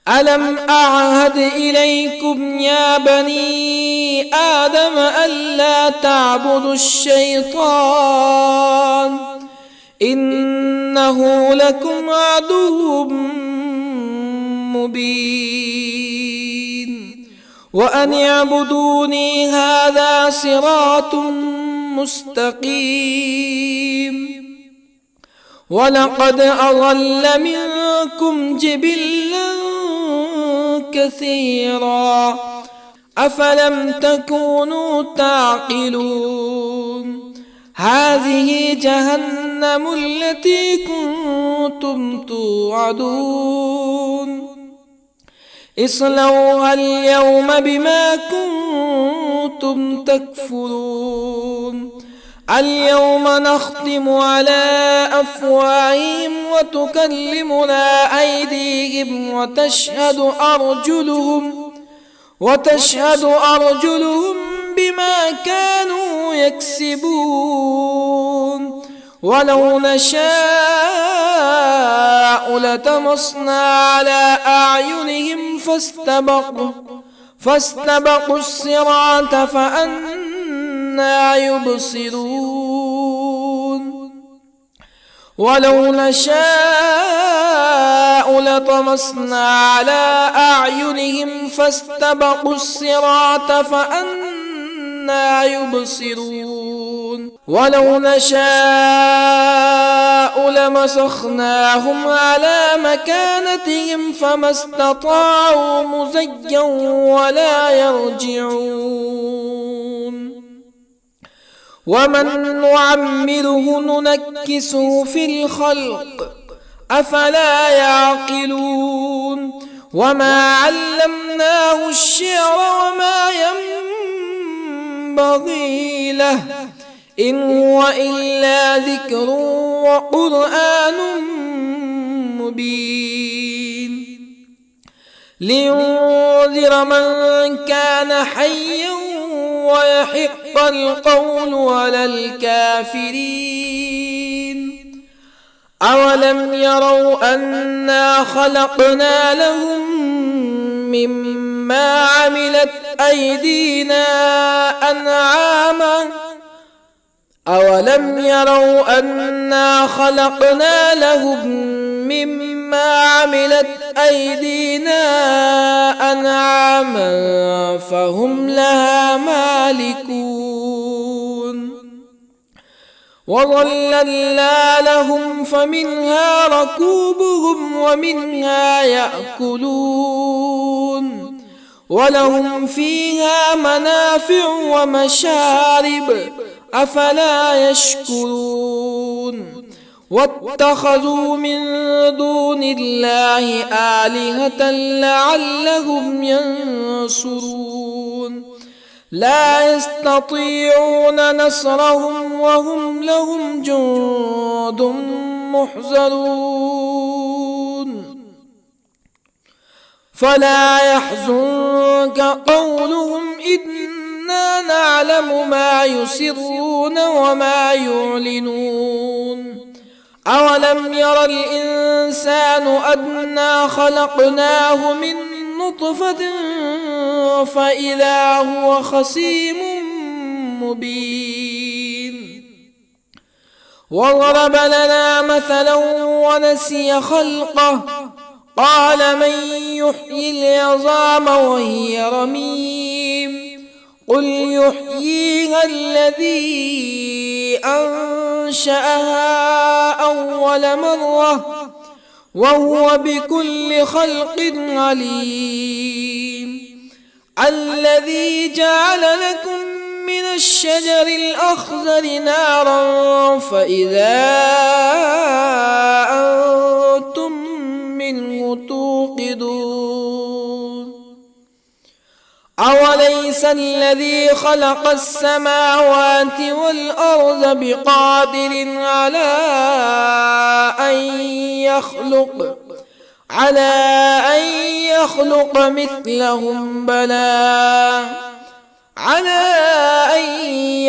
ألم أعهد إليكم يا بني آدم ألا تعبدوا الشيطان إنه لكم عدو مبين وأن اعبدوني هذا صراط مستقيم ولقد أضل منكم جبلا كثيرا أفلم تكونوا تعقلون هذه جهنم التي كنتم توعدون اصلوها اليوم بما كنتم تكفرون اليوم نختم على أفواههم وتكلمنا أيديهم وتشهد أرجلهم بما كانوا يكسبون ولو نشاء لطمسنا على أعينهم فاستبقوا الصراط فأنى يبصرون ولو نشاء لطمسنا على أعينهم فاستبقوا الصراط فأنى يبصرون ولو نشاء لمسخناهم على مكانتهم فما استطاعوا مزيا ولا يرجعون ومن نعمره ننكسه في الخلق أفلا يعقلون وما علمناه الشعر وما ينبغي له إن هو إلا ذكر وقرآن مبين لينذر من كان حيا ويحق القول على الكافرين أولم يروا أنا خلقنا لهم مما عملت أيدينا أنعاما أولم يروا أنا خلقنا لهم مما عملت أيدينا أنعاما فهم لها مالكون وظللنا لهم فمنها ركوبهم ومنها يأكلون ولهم فيها منافع ومشارب أفلا يشكرون واتخذوا من دون الله آلهة لعلهم ينصرون لا يستطيعون نصرهم وهم لهم جند محضرون فلا يحزنك قولهم إنا نعلم ما يسرون وما يعلنون أولم ير الإنسان أنا خلقناه من نطفة فإذا هو خصيم مبين وضرب لنا مثلا ونسي خلقه قال من يحيي العظام وهي رميم قل يحييها الذي أنشأها أول مرة وهو بكل خلق عليم الذي جعل لكم من الشجر الأخضر نارا فإذا أنتم منه توقدون أوليس الذي خلق السماوات والأرض بقادر على أن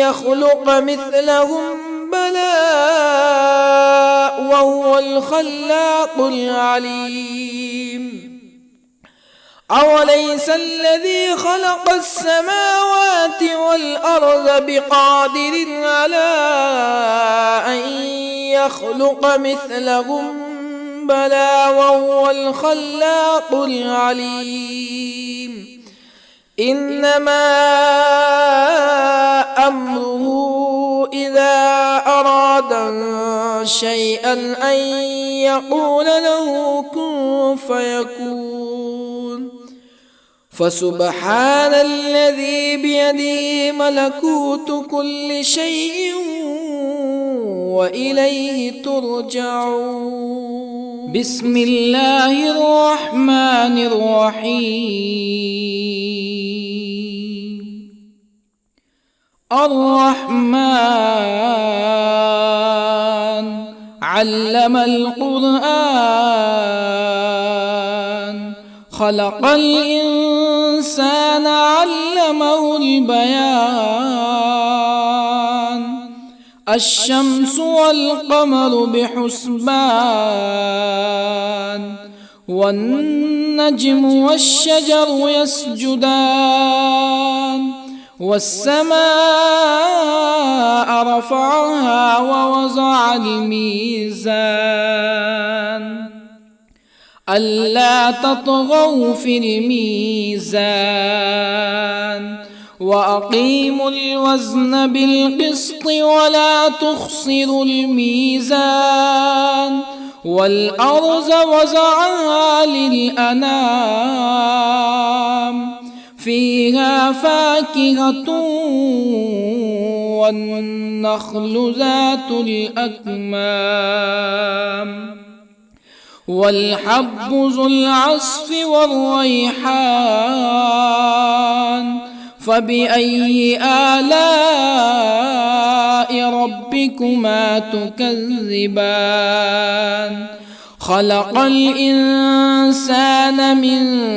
يخلق مثلهم بلى وهو الخلاق العليم أوليس الذي خلق السماوات والأرض بقادر على أن يخلق مثلهم بلى وهو الخلاق العليم إنما أمره إذا أراد شيئا أن يقول له كن فيكون فسبحان الذي بيده ملكوت كل شيء وإليه ترجعون. بسم الله الرحمن الرحيم. الرحمن علم القرآن خلق الإنسان علمه البيان الشمس والقمر بحسبان والنجم والشجر يسجدان والسماء رفعها ووضع الميزان ألا تطغوا في الميزان وأقيموا الوزن بالقسط ولا تخسروا الميزان والأرض وضعها للأنام فيها فاكهة والنخل ذات الأكمام والحب ذو العصف والريحان فبأي آلاء ربكما تكذبان خلق الإنسان من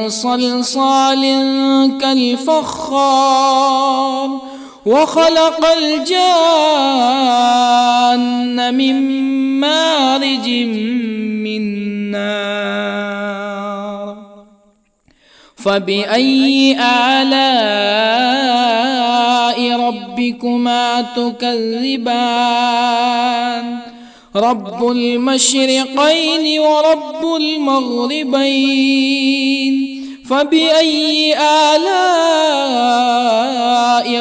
صلصال كالفخار وخلق الجان من مارج من نار فبأي آلاء ربكما تكذبان رب المشرقين ورب المغربين فبأي آلاء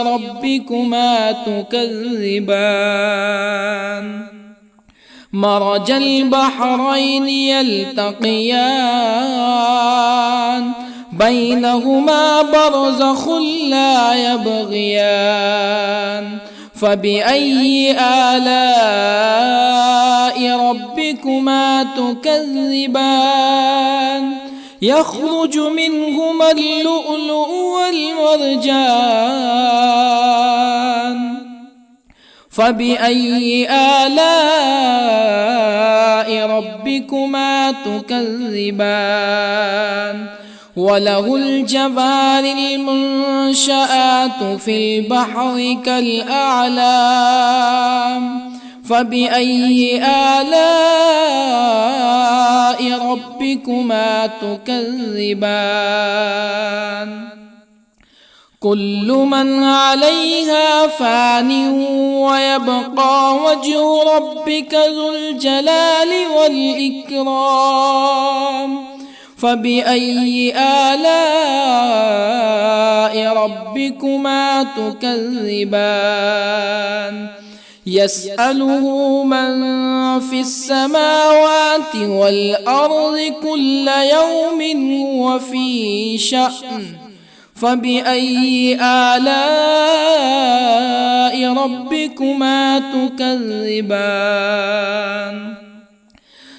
ربكما تكذبان مرج البحرين يلتقيان بينهما برزخ لا يبغيان فبأي آلاء ربكما تكذبان يخرج منهما اللؤلؤ والمرجان فبأي آلاء ربكما تكذبان وله الجوار المنشآت في البحر كالأعلام فبأي آلاء ربكما تكذبان كل من عليها فان ويبقى وجه ربك ذو الجلال والإكرام فبأي آلاء ربكما تكذبان يسأله من في السماوات والأرض كل يوم هو في شأن فبأي آلاء ربكما تكذبان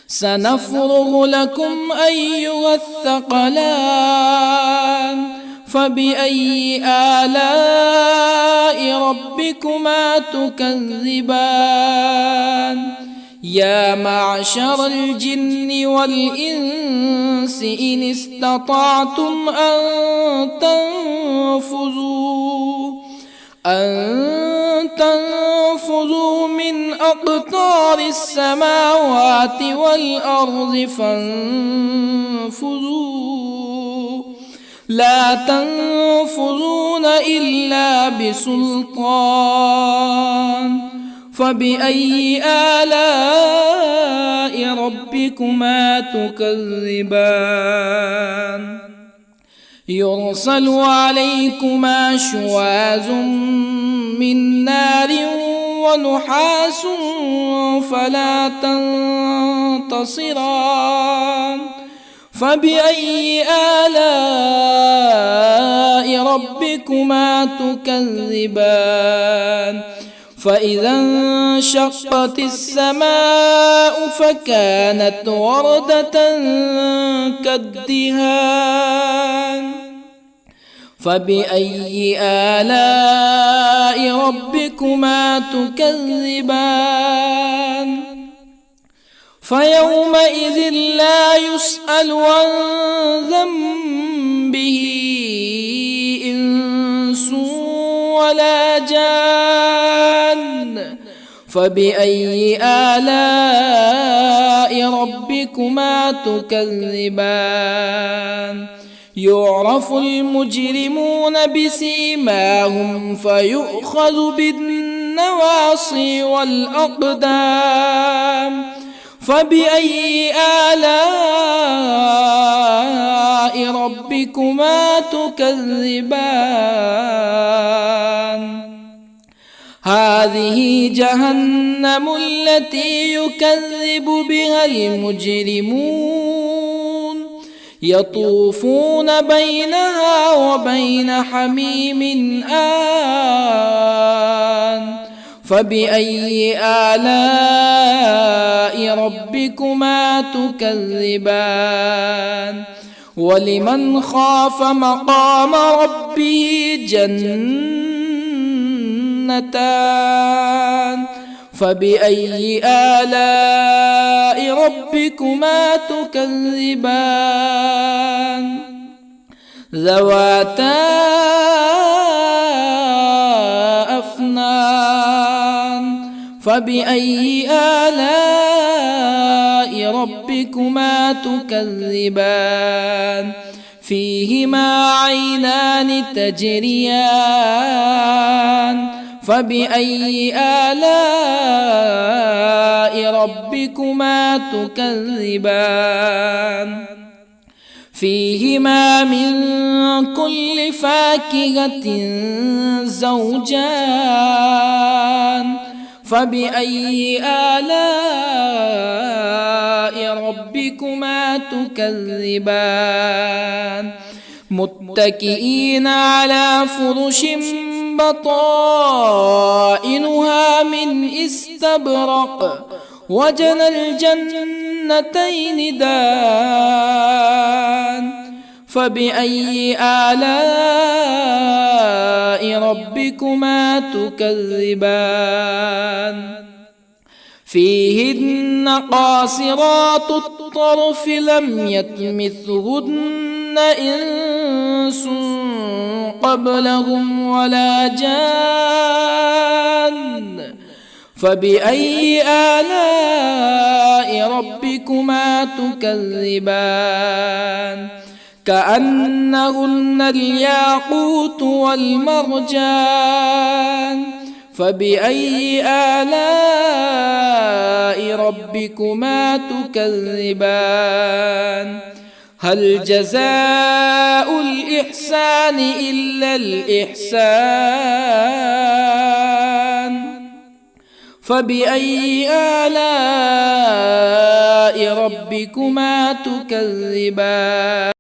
سنفرغ لكم أيها الثقلان فبأي آلاء ربكما تكذبان يا معشر الجن والإنس إن استطعتم أن تنفذوا من أقطار السماوات والأرض فانفذوا لا تنفذون إلا بسلطان فبأي آلاء ربكما تكذبان يرسل عليكما شواظ من نار ونحاس فلا تنتصران فبأي آلاء ربكما تكذبان فإذا انشقت السماء فكانت وردة كالدهان فبأي آلاء ربكما تكذبان فيومئذ لا يسأل عن ذنبه إنس ولا جان فبأي آلاء ربكما تكذبان يعرف المجرمون بسيماهم فيؤخذ بالنواصي والأقدام فبأي آلاء ربكما تكذبان هذه جهنم التي يكذب بها المجرمون يطوفون بينها وبين حميم آن فبأي آلاء ربكما تكذبان ولمن خاف مقام ربه جنتان فبأي آلاء ربكما تكذبان ذواتا أفنان فبأي آلاء ربكما تكذبان فيهما عينان تجريان فبأي آلاء ربكما تكذبان فيهما من كل فاكهة زوجان فبأي آلاء ربكما تكذبان متكئين على فرش بطائنها من استبرق وجنى الجنتين دان فبأي آلاء ربكما تكذبان فيهن قاصرات الطرف لم يطمثهن إنس قبلهم ولا جان فبأي آلاء ربكما تكذبان كأنهن الياقوت والمرجان فبأي آلاء ربكما تكذبان هل جزاء الإحسان إلا الإحسان فبأي آلاء ربكما تكذبان